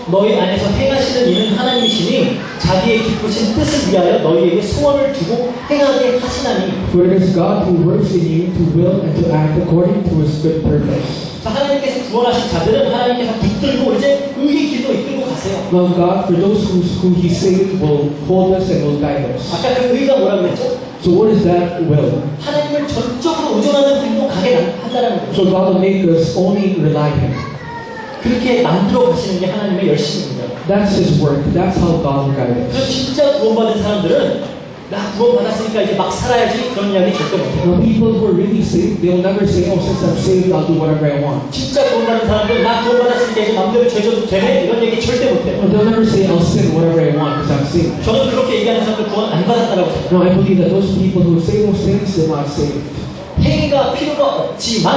너희 안에서 행하시는 이는 하나님이시니 자기의 기쁘신 뜻을 위하여 너희에게 소원을 두고 행하게 하시나니. For it is God who works in you to will and to act according to His good purpose. 자, 하나님께서 구원하신 자들은 하나님께서 붙들고 이제 의의 길로 이끌고 가세요. Now, God, for those who He saved, will hold us and will guide us. 아까 그 의가 뭐라고 그랬죠? So what is that will? 하나님을 전적으로 의존하는 길로 가게 한다는 거예요. So God will make us only rely Him. 그렇게 만들어 가시는 게 하나님의 열심입니다. That's His work. That's how God will guide us. 그래서 진짜 구원받은 사람들은 나 구원받았으니까 이제 막 살아야지 그런 이야기 절대 못해요. Now, people who are really saved, they will never say, "Oh, since I'm saved, I'll do whatever I want." 진짜 구원받은 사람들 나 구원받았으니까 이제 마음대로 죄져도 되네 이런 얘기 절대 못해요. Or they'll never say, "I'll sin whatever I want because I'm saved." 저는 그렇게 얘기하는 사람들 구원 안 받았다라고 생각해요. No, I believe that those people who say those things, they're not saved. 행위가 필요가 없지만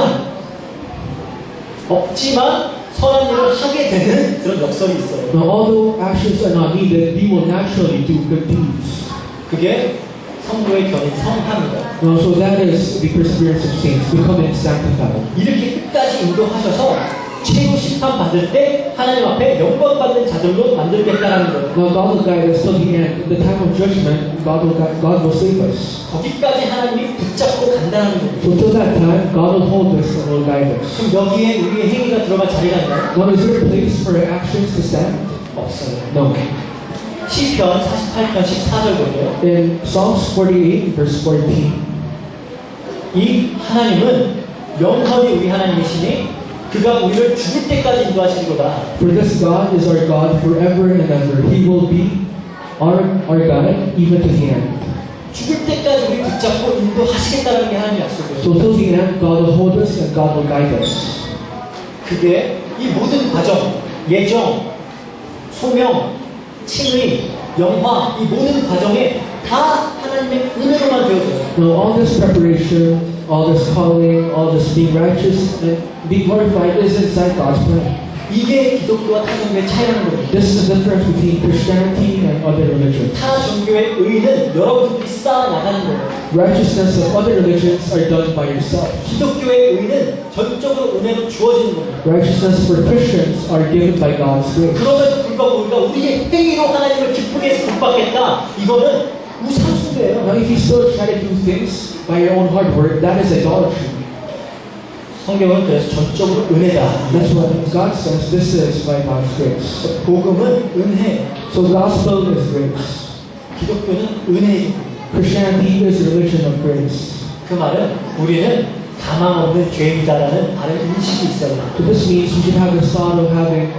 선한 일을 하게 되는 그런 역설이 있어요. Now, although actions are not needed, we will naturally do good deeds. 그게 성도의 견인 성함이다. Now, so that is the perseverance of saints, becoming sanctified. 이렇게 끝까지 인도하셔서 최후 심판 받을 때 하나님 앞에 영광 받는 자들로 만들겠다는 거예요. Now, God will guide us till the end. In the time of judgment, God will save us. 거기까지 하나님이 붙잡고 간다는 거예요. So till that time, God will hold us and will guide us. 그럼 여기에 우리의 행위가 들어갈 자리가 있나요? Now, is there a place for our actions to stand? 없어요. No. 시편 48편 14절 보세요. In Psalms 48, verse 14, 이 하나님은 영원히 우리 하나님이시니 그가 우리를 죽을 때까지 인도하시리로다. for this God is our God forever and ever. He will be our God even to the end. 죽을 때까지 우리 붙잡고 인도하시겠다는 게 하나님의 약속이에요. So till the end, God will hold us and God will guide us. 그게 이 모든 과정, 예정, 소명, 칭의, 영화 이 모든 과정에 다 하나님의 은혜로만 되어져요. Now, all this preparation, all this calling, all this being righteous and being glorified is inside God's plan. 이게 기독교와 타 종교의 차이라는 겁니다. This is the difference between Christianity and other religions. 타 종교의 의는 여러분들이 쌓아 나가는 거예요. Righteousness of other religions are done by yourself. 기독교의 의는 전적으로 은혜로 주어지는 겁니다. Righteousness for Christians are given by God's grace. 그럼에도 불구하고 우리가 우리의 행위로 하나님을 기쁘게 해서 복받겠다. 이거는 우상숭배예요. Now, if you still try to do things by your own hard work, that is idolatry. 성경은 그래서 전적으로 은혜다. That's what God says. This is by God's grace. 복음은 은혜. So the gospel is grace. 기독교는 은혜이고. Christianity is a religion of grace. 그 말은 우리는 가망 없는 죄인이다라는 다른 인식이 있어요. So this means we should have the thought of having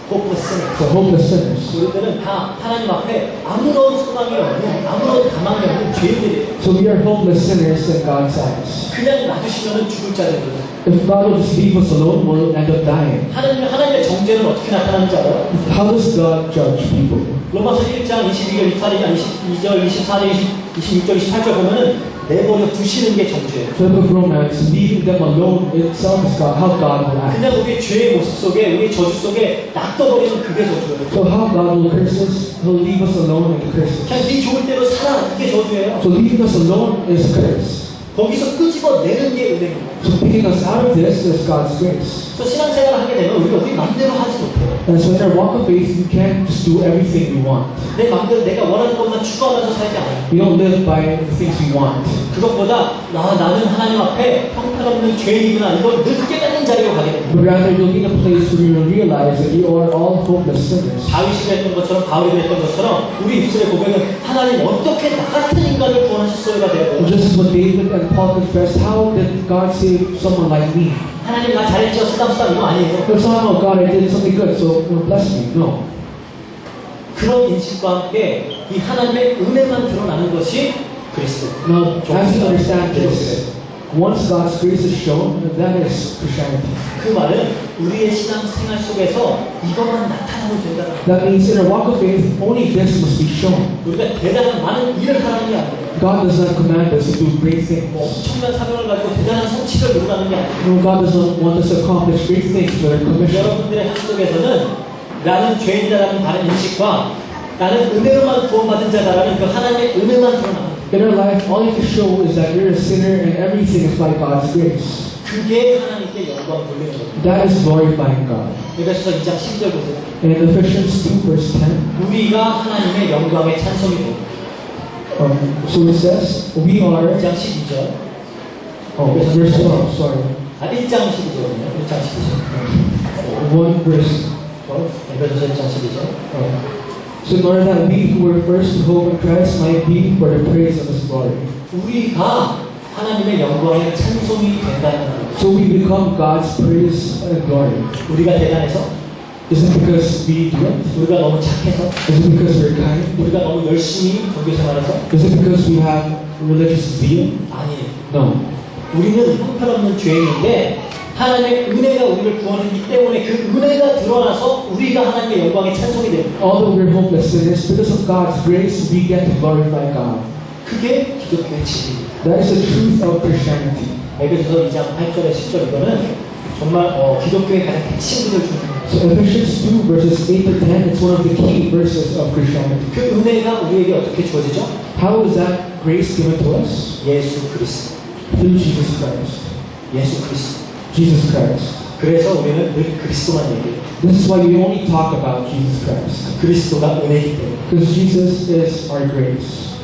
hopeless sinners. the hopeless sinners. 우리들은 다 하나님 앞에 아무런 소망이 없는 아무런 가망이 없는 죄인들이에요. So we are hopeless sinners in God's eyes. 그냥 놔두시면 죽을 자들이에요. If God will just leave us alone, we'll end up dying. 하나님의 정죄는 어떻게 나타나는지 알아요? How does God judge people? 로마서 1장 22절, 22절, 24절, 26절, 28절 보면은 내버려 두시는 게 정죄예요. The book of Romans, leaving them alone itself is God, how God will act. 그냥 우리의 죄의 모습 속에, 우리의 저주 속에 놔둬버리는 그게 저주예요. So how God will curse us, He'll leave us alone and curse us. 그냥 네 좋을 대로 살아, 그게 저주예요. So leaving us alone is curse. 거기서 끄집어내는 게 은혜입니다. So picking us out of this is God's grace. 그래서 신앙생활을 하게 되면 우리가 우리 마음대로 하지 못해요. And so in our walk of faith, we can't just do everything we want. 내 마음대로 내가 원하는 것만 추구하면서 살지 않아요. We don't live by the things we want. 그것보다 나는 하나님 앞에 형편없는 죄인이구나 이걸 늘 깨닫는 자리로 가게 됩니다. But rather, you'll be in a place where you will realize that you are all hopeless sinners. 다윗이 했던 것처럼 바울이 했던 것처럼 우리 입술의 고백은 하나님 어떻게 나 같은 인간을 구원하셨어요가 돼야 돼요. Just as when David and Paul confessed, how did God save someone like me? 하나님 나 잘했죠 쓰담쓰담 이거 아니에요. It's not, oh God, I did something good, so bless me. No. 그런 인식과 함께 이 하나님의 은혜만 드러나는 것이 그리스도. Now, as you understand this, once God's grace is shown, that is Christianity. 그 말은 우리의 신앙 생활 속에서 이것만 나타나면 된다는 거예요. That means in our walk of faith, only this must be shown. 우리가 대단한 많은 일을 하라는 게 아니에요. God does not command us to do great things. 엄청난 사명을 가지고 대단한 성취를 이루라는 게 아니에요. No, God doesn't want us to accomplish great things with our commission. 여러분들의 삶 속에서는 나는 죄인이다라는 다른 인식과 나는 은혜로만 구원받은 자다라는 그 하나님의 은혜만 드러나는 거예요. In our life, all you can show is that you're a sinner and everything is by God's grace. 그게 하나님께 영광 돌리는 거예요. That is glorifying God. 에베소서 2장 10절 보세요. In Ephesians 2 verse 10, 우리가 하나님의 영광의 찬송이 됩니다. so it says, we are, 2장 12절. verse 12, sorry. 1장 12절이요. 1장 12절. 1 verse, 에베소서 1장 12절. so in order that we who were first to hope in Christ might be for the praise of His glory. 우리가 하나님의 영광의 찬송이 된다는 거예요. So we become God's praise and glory. 우리가 대단해서? Is it because we do it? 우리가 너무 착해서? Is it because we're kind? 우리가 너무 열심히 종교생활해서? Is it because we have religious zeal? 아니에요. No. 우리는 형편없는 죄인인데 하나님의 은혜가 우리를 구원했기 때문에 그 은혜가 드러나서 우리가 하나님의 영광의 찬송이 됩니다. Although we're hopeless sinners, because of God's grace, we get to glorify God. 그게 기독교의 진리입니다. That is the truth of Christianity. 에베소서 2장 8절에 10절 이거는 정말 기독교의 가장 핵심을 주는 So Ephesians 2 verses 8 to 10, it's one of the key verses of Christianity. 그 은혜가 우리에게 어떻게 주어지죠? How is that grace given to us? 예수 그리스도. Through Jesus Christ. 예수 그리스도. Jesus Christ. 그래서 우리는 늘 그리스도만 얘기해요. This is why we only talk about Jesus Christ. 그리스도가 은혜이기 때문에. Because Jesus is our grace.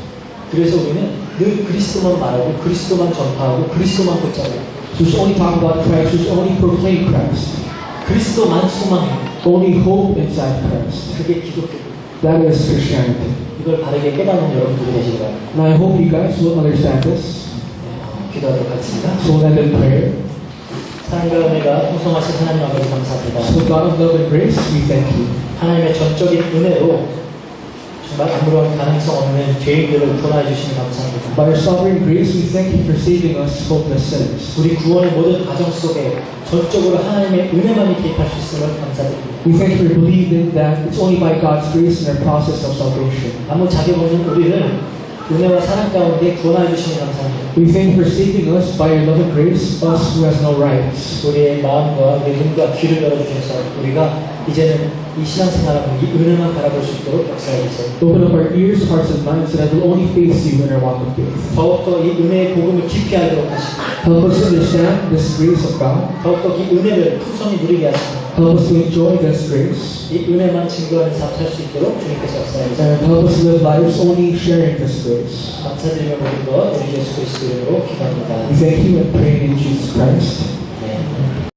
그래서 우리는 늘 그리스도만 말하고 그리스도만 전파하고 그리스도만 붙잡고 So we should only talk about Christ, we should only proclaim Christ. 그리스도만 소망해요. Only hope inside Christ. 그게 기독교고. That is Christianity. 이걸 바르게 깨닫는 여러분들이 되시기 바랍니다. And I hope you guys will understand this. 기도하도록 하겠습니다. So we'll end in prayer. 사랑과 은혜가 풍성하신 하나님 아버지 감사합니다. So God of love and grace, we thank you. 하나님의 전적인 은혜로 정말 아무런 가능성 없는 죄인들을 구원해 주시니 감사합니다. By your sovereign grace, we thank you for saving us hopeless sinners. 우리 구원의 모든 과정 속에 전적으로 하나님의 은혜만이 개입할 수 있음을 감사드립니다. We thank you for believing that it's only by God's grace in our process of salvation. 아무 자격 없는 우리를 은혜와 사랑 가운데 구원해 주시니 감사합니다. We thank you for saving us by your love and grace, us who has no rights. 우리의 마음과 우리의 눈과 귀를 열어주셔서 우리가 이제는 이 신앙생활하고 이 은혜만 바라볼 수 있도록 역사해 주세요. Open up our ears, hearts, and minds so that we'll only face you in our walk of faith. 더욱더 이 은혜의 복음을 깊이 알도록 하시고 Help us understand this grace of God. 더욱더 이 은혜를 풍성히 누리게 하시고 Help us to enjoy this grace. 이 은혜만 증거하는 삶 살 수 있도록 주님께서 역사해 주세요. And help us live lives only sharing this grace. 감사드리며 모든 것 우리 예수 그리스도 이름으로 기도합니다. We thank you and pray in Jesus Christ.